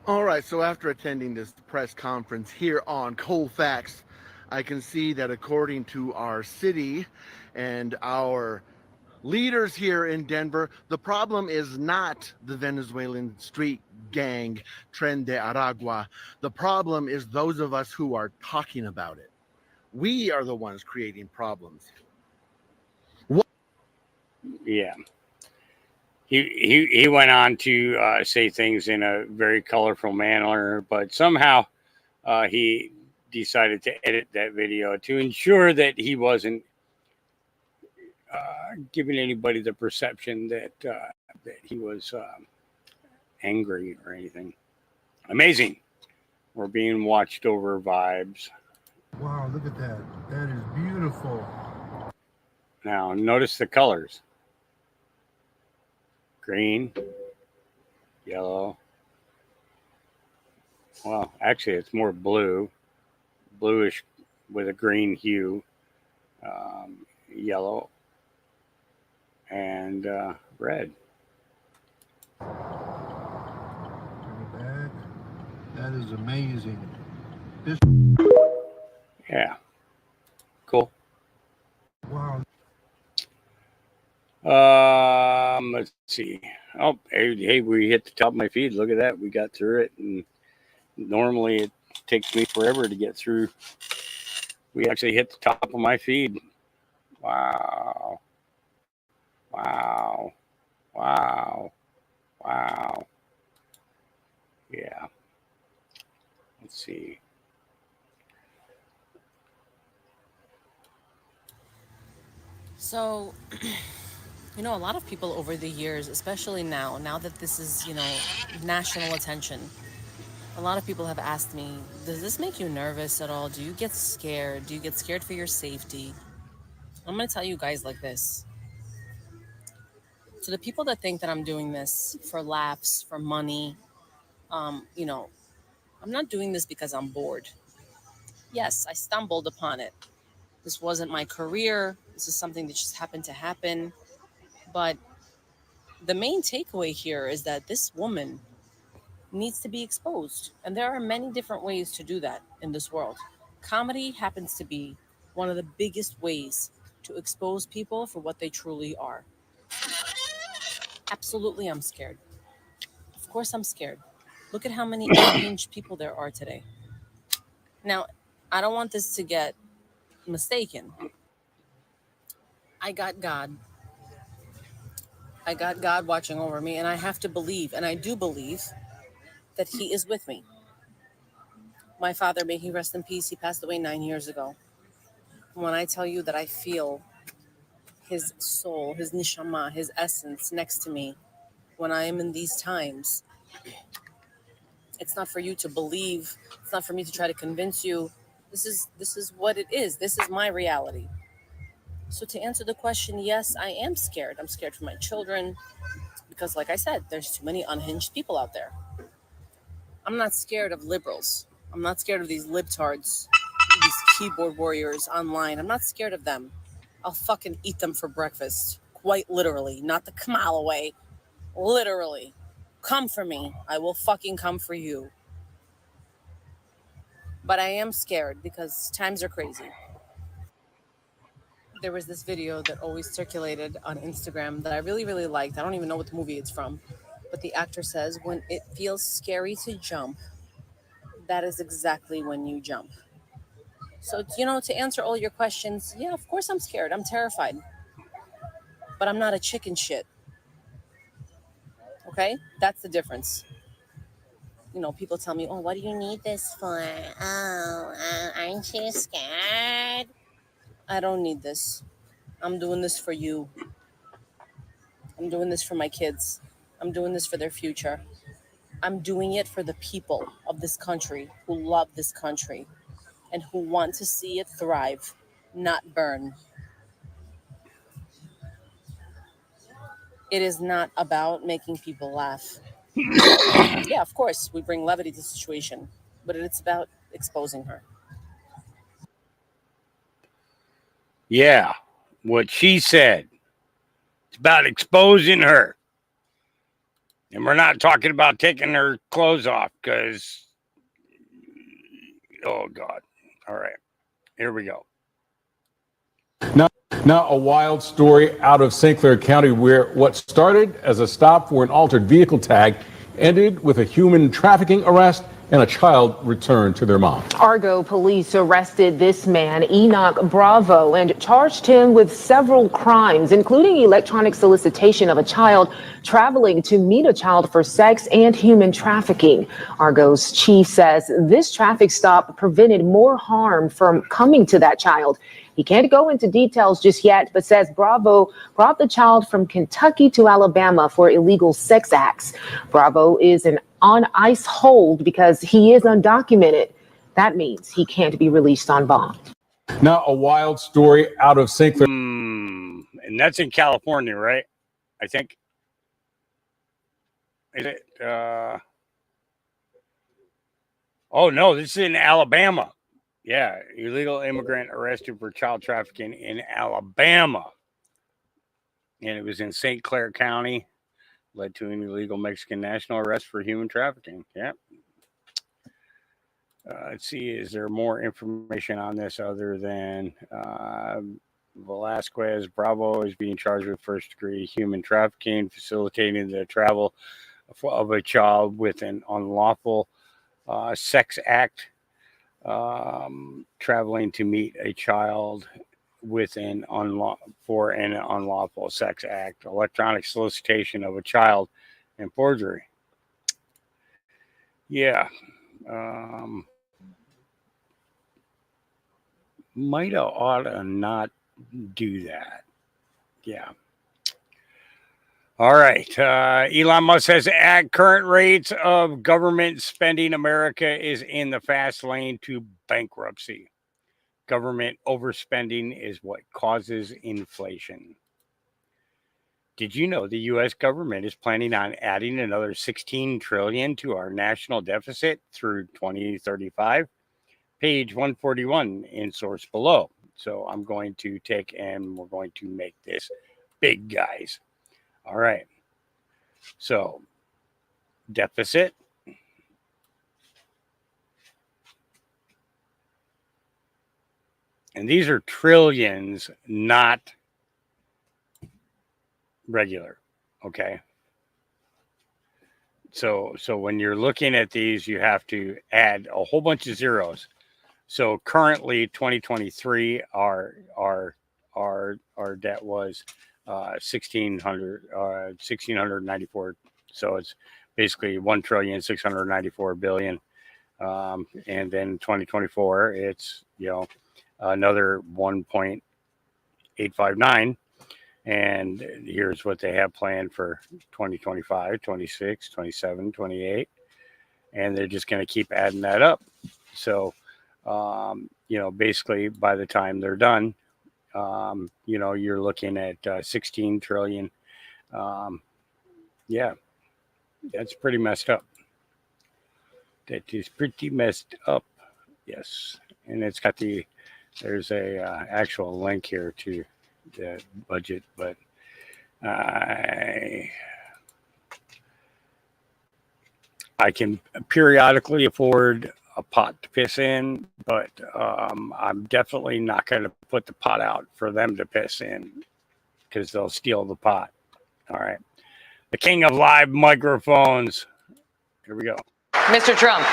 U: All right, so after attending this press conference here on Colfax, I can see that according to our city and our leaders here in Denver, the problem is not the Venezuelan street gang Tren de Aragua. The problem is those of us who are talking about it. We are the ones creating problems.
B: Yeah. He went on to say things in a very colorful manner, but somehow he decided to edit that video to ensure that he wasn't giving anybody the perception that he was angry or anything. Amazing. We're being watched over vibes.
U: Wow, look at that. That is beautiful.
B: Now, notice the colors. Green, yellow. Well, actually, it's more blue. Bluish with a green hue. Yellow. And red.
U: That is amazing.
B: Yeah. Cool.
U: Wow.
B: Let's see. Oh, hey, we hit the top of my feed. Look at that. We got through it. And normally it takes me forever to get through. We actually hit the top of my feed. Wow. Wow. Wow. Wow. Yeah. Let's see.
H: So, a lot of people over the years, especially now that this is, national attention, a lot of people have asked me, does this make you nervous at all? Do you get scared? Do you get scared for your safety? I'm going to tell you guys like this. To the people that think that I'm doing this for laughs, for money, I'm not doing this because I'm bored. Yes, I stumbled upon it. This wasn't my career. This is something that just happened to happen. But the main takeaway here is that this woman needs to be exposed. And there are many different ways to do that in this world. Comedy happens to be one of the biggest ways to expose people for what they truly are. Absolutely, I'm scared. Of course, I'm scared. Look at how many unhinged people there are today. Now, I don't want this to get mistaken. I got God. I got God watching over me, and I have to believe, and I do believe, that He is with me. My father, may he rest in peace, he passed away 9 years ago. When I tell you that I feel His soul, His neshama, His essence next to me when I am in these times, it's not for you to believe. It's not for me to try to convince you. This is what it is. This is my reality. So to answer the question, yes, I am scared. I'm scared for my children because, like I said, there's too many unhinged people out there. I'm not scared of liberals. I'm not scared of these libtards, these keyboard warriors online. I'm not scared of them. I'll fucking eat them for breakfast. Quite literally. Not the Kamala way. Literally. Come for me. I will fucking come for you. But I am scared because times are crazy. There was this video that always circulated on Instagram that I really, really liked. I don't even know what the movie it's from. But the actor says, when it feels scary to jump, that is exactly when you jump. So, to answer all your questions, yeah, of course I'm scared. I'm terrified. But I'm not a chicken shit. Okay? That's the difference. People tell me, oh, what do you need this for? Oh, aren't you scared? I don't need this. I'm doing this for you. I'm doing this for my kids. I'm doing this for their future. I'm doing it for the people of this country who love this country and who want to see it thrive, not burn. It is not about making people laugh. Yeah, of course, we bring levity to the situation, but it's about exposing her.
B: Yeah, what she said. It's about exposing her. And we're not talking about taking her clothes off because, oh, God. All right, here we go.
I: Now, a wild story out of St. Clair County where what started as a stop for an altered vehicle tag ended with a human trafficking arrest and a child returned to their mom.
J: Argo police arrested this man, Enoch Bravo, and charged him with several crimes, including electronic solicitation of a child, traveling to meet a child for sex, and human trafficking. Argo's chief says this traffic stop prevented more harm from coming to that child. He can't go into details just yet, but says Bravo brought the child from Kentucky to Alabama for illegal sex acts. Bravo is an on-ice hold because he is undocumented. That means he can't be released on bond.
I: Now, a wild story out of St. Clair.
B: And that's in California, right? I think. Is it? Oh, no, this is in Alabama. Yeah, illegal immigrant arrested for child trafficking in Alabama. And it was in St. Clair County. Led to an illegal Mexican national arrest for human trafficking. Yeah. Let's see, is there more information on this other than Velasquez? Bravo is being charged with first-degree human trafficking, facilitating the travel of a child with an unlawful sex act. Traveling to meet a child with an unlawful sex act, electronic solicitation of a child, and forgery. Yeah. Might have ought to not do that. Yeah. All right. Elon Musk says at current rates of government spending, America is in the fast lane to bankruptcy. Government overspending is what causes inflation. Did you know the U.S. government is planning on adding another $16 trillion to our national deficit through 2035? Page 141 in source below. So I'm going to take and we're going to make this big, guys. All right. So deficit. And these are trillions, not regular. Okay. So when you're looking at these, you have to add a whole bunch of zeros. So currently 2023, our debt was 1694. So it's basically 1,694,000,000,000. And then 2024, it's, another 1.859. And here's what they have planned for 2025, 26, 27, 28. And they're just going to keep adding that up. So, basically by the time they're done, you're looking at 16 trillion. Yeah, that's pretty messed up. That is pretty messed up. Yes. And it's got there's a actual link here to the budget, but I can periodically afford a pot to piss in, but I'm definitely not going to put the pot out for them to piss in because they'll steal the pot. All right. The king of live microphones. Here we go.
K: Mr. Trump,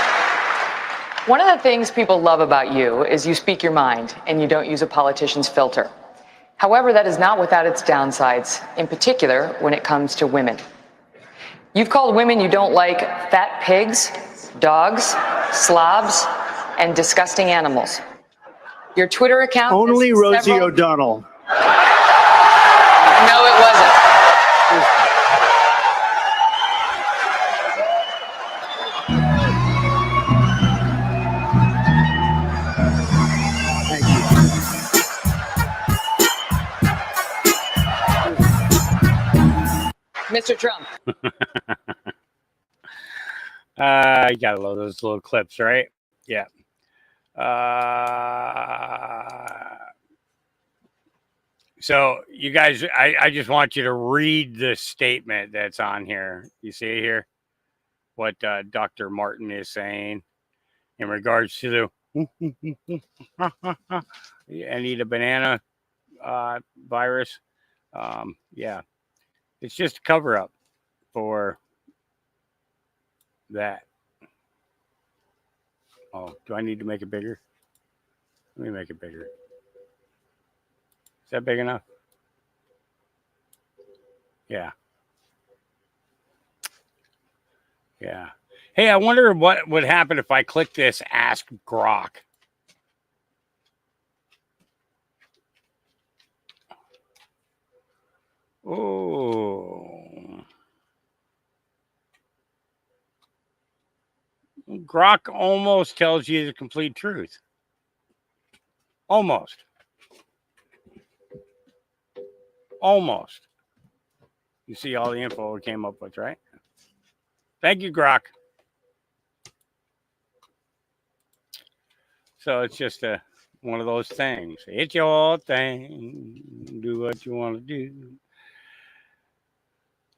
K: one of the things people love about you is you speak your mind and you don't use a politician's filter. However, that is not without its downsides, in particular when it comes to women. You've called women you don't like fat pigs, dogs, slobs, and disgusting animals. Your Twitter account...
T: Only Rosie O'Donnell.
K: No, it wasn't. Mr. Trump.
B: You gotta love those little clips, right? Yeah. So you guys, I just want you to read the statement that's on here. You see it here? What Dr. Martin is saying in regards to the Anita Banana virus. Yeah. It's just a cover up for that. Oh, do I need to make it bigger? Let me make it bigger. Is that big enough? Yeah. Yeah. Hey, I wonder what would happen if I click this Ask Grok. Oh. Grok almost tells you the complete truth. Almost. Almost. You see all the info we came up with, right? Thank you, Grok. So it's just one of those things. It's your thing. Do what you want to do.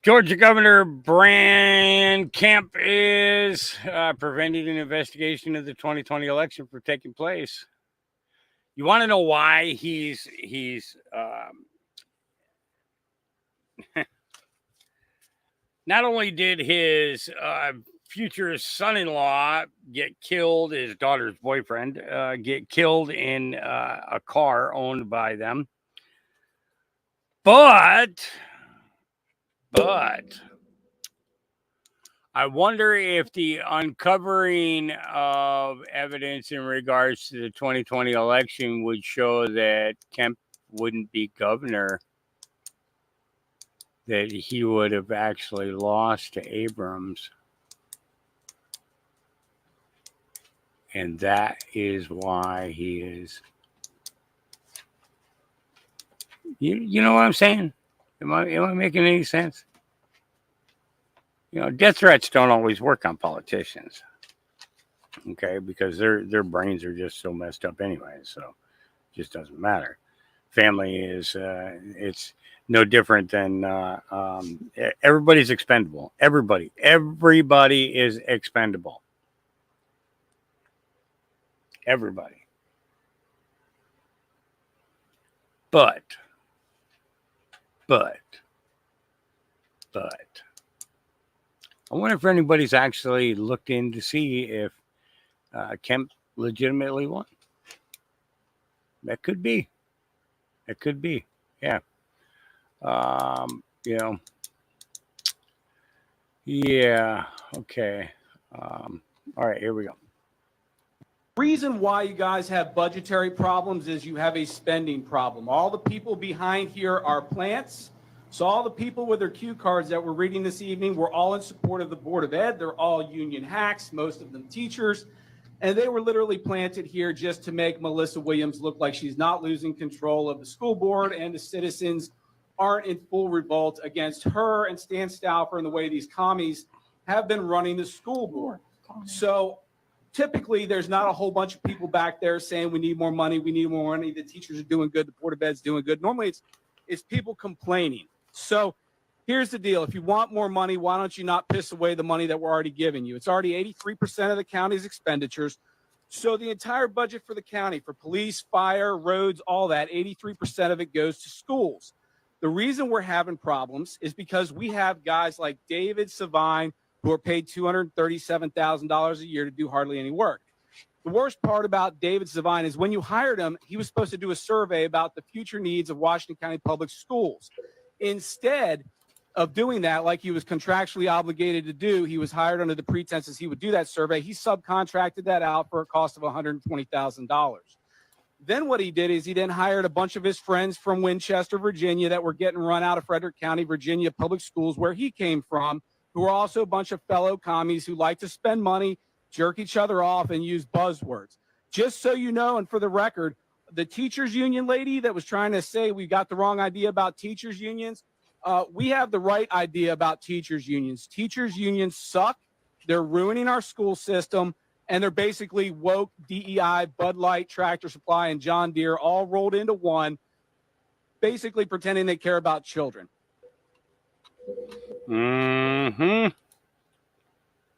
B: Georgia Governor Brian Kemp is preventing an investigation of the 2020 election from taking place. You want to know why he's not only did his future son-in-law get killed, his daughter's boyfriend get killed in a car owned by them, but I wonder if the uncovering of evidence in regards to the 2020 election would show that Kemp wouldn't be governor, that he would have actually lost to Abrams. And that is why he is. You know what I'm saying? Am I making any sense? Death threats don't always work on politicians. Okay, because their brains are just so messed up anyway. So Just doesn't matter. Family is it's no different than everybody's expendable. Everybody is expendable. Everybody. But I wonder if anybody's actually looked in to see if Kemp legitimately won. That could be. It could be. Yeah. You know. Yeah. Okay. All right, here we go.
L: Reason why you guys have budgetary problems is you have a spending problem. All the people behind here are plants. So all the people with their cue cards that we're reading this evening were all in support of the Board of Ed. They're all union hacks, most of them teachers. And they were literally planted here just to make Melissa Williams look like she's not losing control of the school board and the citizens aren't in full revolt against her and Stan Stauffer and the way these commies have been running the school board. So typically there's not a whole bunch of people back there saying we need more money, the teachers are doing good, the Board of Ed's doing good. Normally it's people complaining. So here's the deal. If you want more money, why don't you not piss away the money that we're already giving you? It's already 83% of the county's expenditures. So the entire budget for the county, for police, fire, roads, all that, 83% of it goes to schools. The reason we're having problems is because we have guys like David Savine who are paid $237,000 a year to do hardly any work. The worst part about David Savine is when you hired him, he was supposed to do a survey about the future needs of Washington County Public Schools. Instead of doing that, like he was contractually obligated to do, he was hired under the pretenses he would do that survey. He subcontracted that out for a cost of $120,000. Then what he did is he then hired a bunch of his friends from Winchester, Virginia, that were getting run out of Frederick County, Virginia public schools, where he came from, who are also a bunch of fellow commies who like to spend money, jerk each other off, and use buzzwords. Just so you know, and for the record, the teachers union lady that was trying to say we got the wrong idea about teachers unions, we have the right idea about teachers unions. Teachers unions suck. They're ruining our school system, and they're basically woke DEI, Bud Light, Tractor Supply, and John Deere all rolled into one, basically pretending they care about children.
B: Mm-hmm.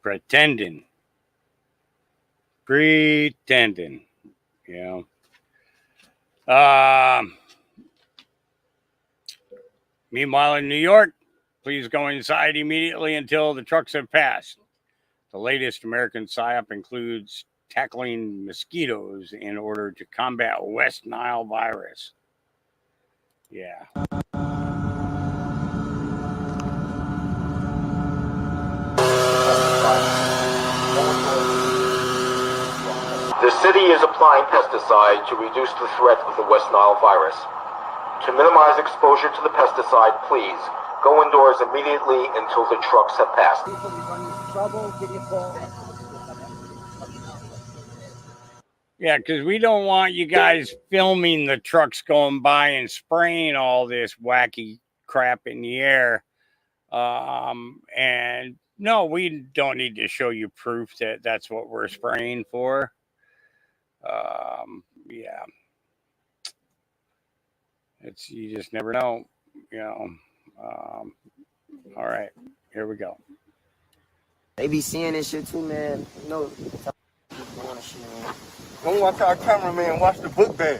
B: Pretending. You know. Meanwhile, in New York, please go inside immediately until the trucks have passed. The latest American PSYOP includes tackling mosquitoes in order to combat West Nile virus. Yeah.
M: The city is applying pesticide to reduce the threat of the West Nile virus. To minimize exposure to the pesticide, please go indoors immediately until the trucks have passed.
B: Yeah, because we don't want you guys filming the trucks going by and spraying all this wacky crap in the air. And no, we don't need to show you proof that that's what we're spraying for. Yeah. You just never know, you know. All right, here we go.
N: They be seeing this shit too, man. You know, don't watch our cameraman watch the book bag.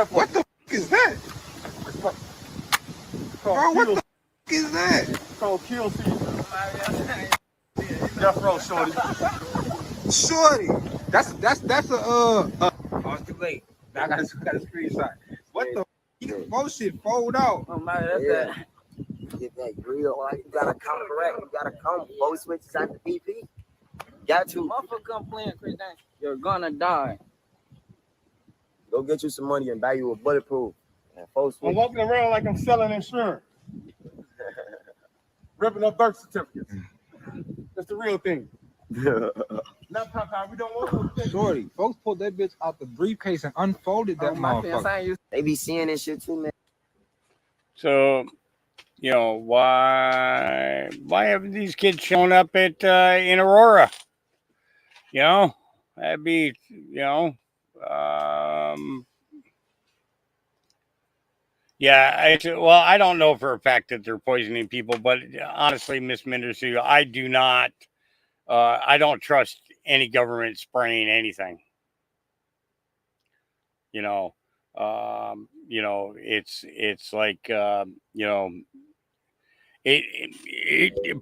N: What the f is that? Bro, what the f is that? It's called kill season. Death row, shorty. Shorty, that's a oh, it's too late. I got a screenshot. What the f? Bullshit, fold out. Oh my, that's that. Get that grill. Like, you gotta come correct. You gotta come. Both switches at the BP. Got to. Motherfucker come playing, Chris Daniels. You're gonna die. Go get you some money and buy you a bulletproof. And I'm walking around like I'm selling insurance. Ripping up birth certificates. That's the real thing. Not Popeye, we don't want to. Shorty, folks pulled that bitch out the briefcase and unfolded that motherfucker. They be seeing this shit too, man.
B: So, you know, why haven't these kids shown up at in Aurora? You know, that'd be, you know, Yeah, I don't know for a fact that they're poisoning people, but honestly, Miss Mendersu, I do not. I don't trust any government spraying anything. It's like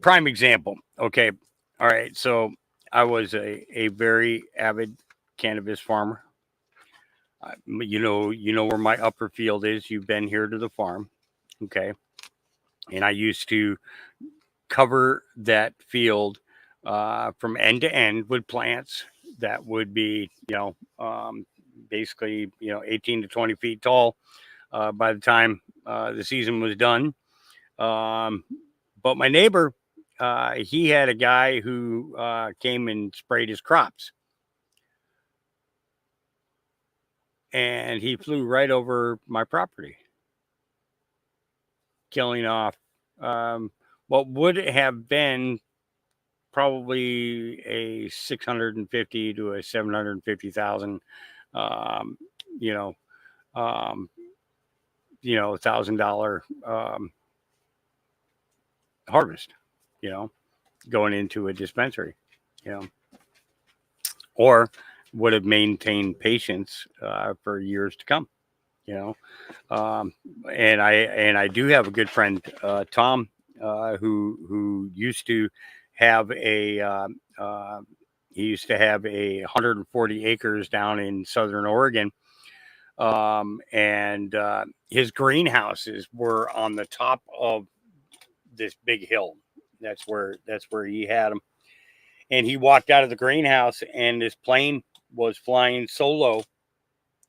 B: prime example. Okay, all right. So I was a very avid cannabis farmer. You know where my upper field is. You've been here to the farm, okay? And I used to cover that field from end to end with plants that would be, basically, 18 to 20 feet tall by the time the season was done. But my neighbor, he had a guy who came and sprayed his crops. And he flew right over my property, killing off what would have been probably a 650 to a 750,000, $1,000 harvest, going into a dispensary, or would have maintained patience for years to come, and I do have a good friend, Tom, who used to have he used to have 140 acres down in Southern Oregon, and his greenhouses were on the top of this big hill. That's where he had them, and he walked out of the greenhouse, and this plane was flying so low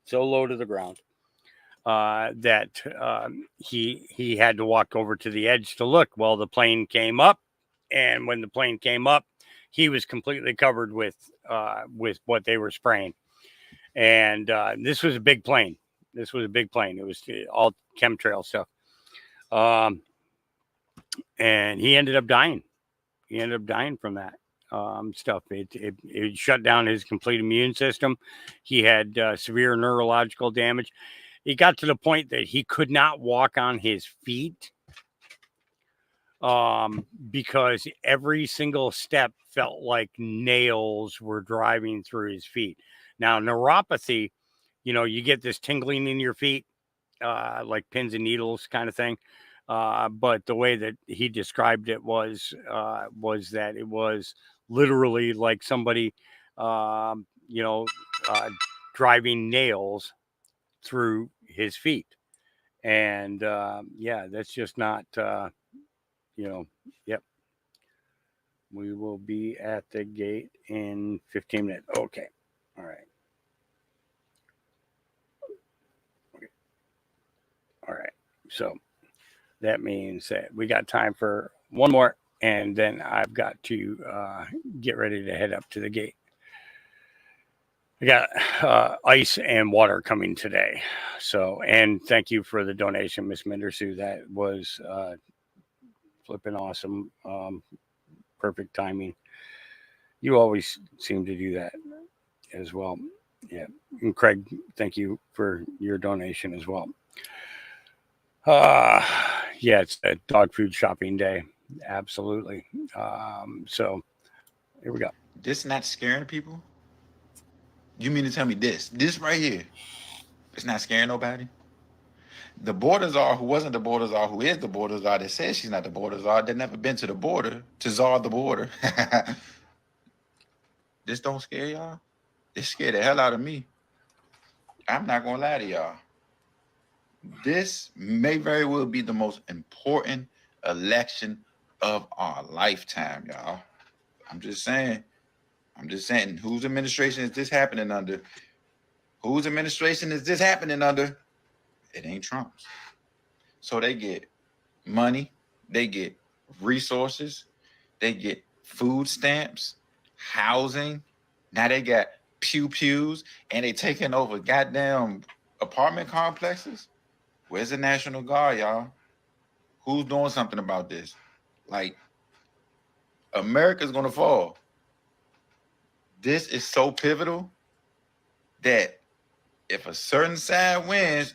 B: to the ground that he had to walk over to the edge to look. Well, the plane came up, and when the plane came up, he was completely covered with what they were spraying. And this was a big plane. It was all chemtrail stuff. And he ended up dying. From that stuff. It shut down his complete immune system. He had severe neurological damage. He got to the point that he could not walk on his feet because every single step felt like nails were driving through his feet. Now, neuropathy, you get this tingling in your feet, like pins and needles kind of thing. But the way that he described it was that it was literally like somebody, driving nails through his feet. And that's just not, yep. We will be at the gate in 15 minutes. Okay. All right. Okay. All right. So that means that we got time for one more, and then I've got to get ready to head up to the gate. I got ice and water coming today. So, and thank you for the donation, Miss Mendersu. That was flipping awesome. Perfect timing. You always seem to do that as well. Yeah. And Craig, thank you for your donation as well. Yeah, it's a dog food shopping day. Absolutely. So here we go.
O: This not scaring people? You mean to tell me this right here, it's not scaring nobody? The border czar, who wasn't the border czar, who is the border czar, that says she's not the border czar, that never been to the border to czar the border. This don't scare y'all? This scared the hell out of me. I'm not gonna lie to y'all. This may very well be the most important election of our lifetime, y'all. I'm just saying, whose administration is this happening under? Whose administration is this happening under? It ain't Trump's. So they get money, they get resources, they get food stamps, housing. Now they got pew-pews, and they taking over goddamn apartment complexes. Where's the National Guard, y'all? Who's doing something about this? Like, America's gonna fall. This is so pivotal that if a certain side wins,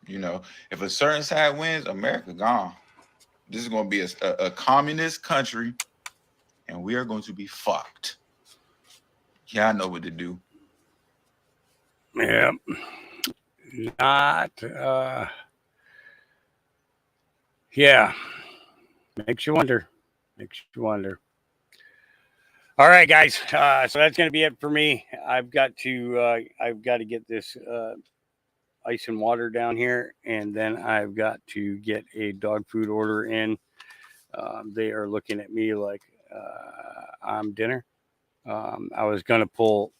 O: you know, if a certain side wins, America gone. This is going to be a communist country, and we are going to be fucked. Y'all know what to do.
B: Yeah. Not, yeah. Makes you wonder. Makes you wonder. All right, guys. So that's going to be it for me. I've got to get this ice and water down here, and then I've got to get a dog food order in. They are looking at me like I'm dinner. I was going to pull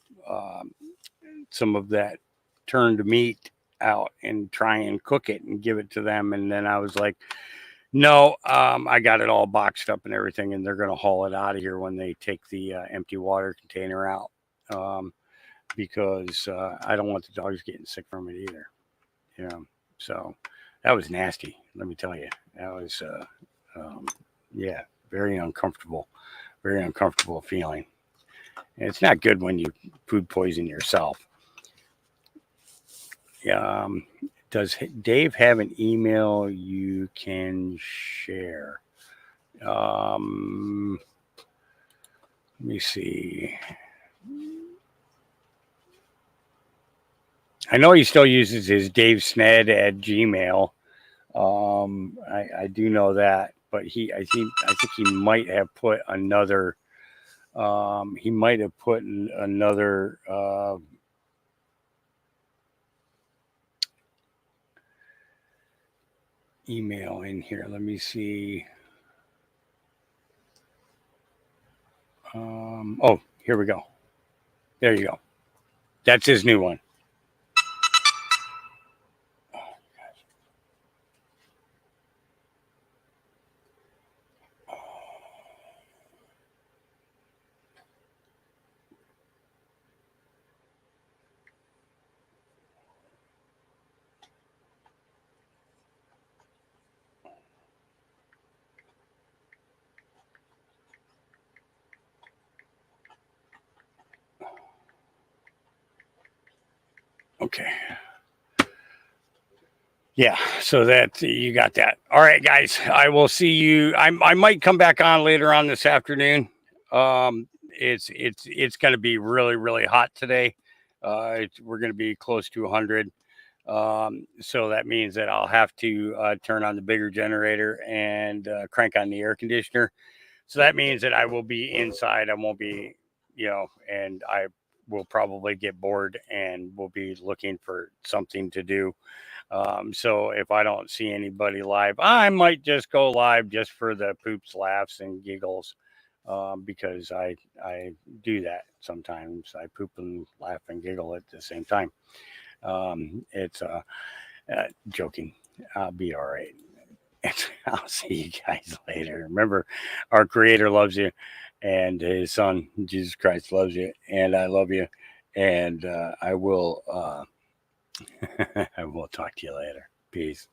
B: some of that turned meat out and try and cook it and give it to them, and then I was like, no, I got it all boxed up and everything, and they're going to haul it out of here when they take the empty water container out, because I don't want the dogs getting sick from it either. You know, so that was nasty. Let me tell you, that was, yeah, very uncomfortable feeling. And it's not good when you food poison yourself. Does Dave have an email you can share? Let me see. I know he still uses his davesned@gmail. I do know that, but I think he might have put another. He might have put another. Email in here. Let me see. Oh, here we go. There you go. That's his new one. Okay. Yeah, so that you got that. All right, guys. I will see you. I might come back on later on this afternoon. It's going to be really, really hot today. We're going to be close to 100. So that means that I'll have to turn on the bigger generator and crank on the air conditioner. So that means that I will be inside. I won't be, and I will probably get bored and will be looking for something to do. So if I don't see anybody live, I might just go live just for the poops, laughs, and giggles, because I do that sometimes. I poop and laugh and giggle at the same time. It's joking. I'll be all right. I'll see you guys later. Remember, our Creator loves you, and His Son Jesus Christ loves you, and I love you, and I will I will talk to you later. Peace.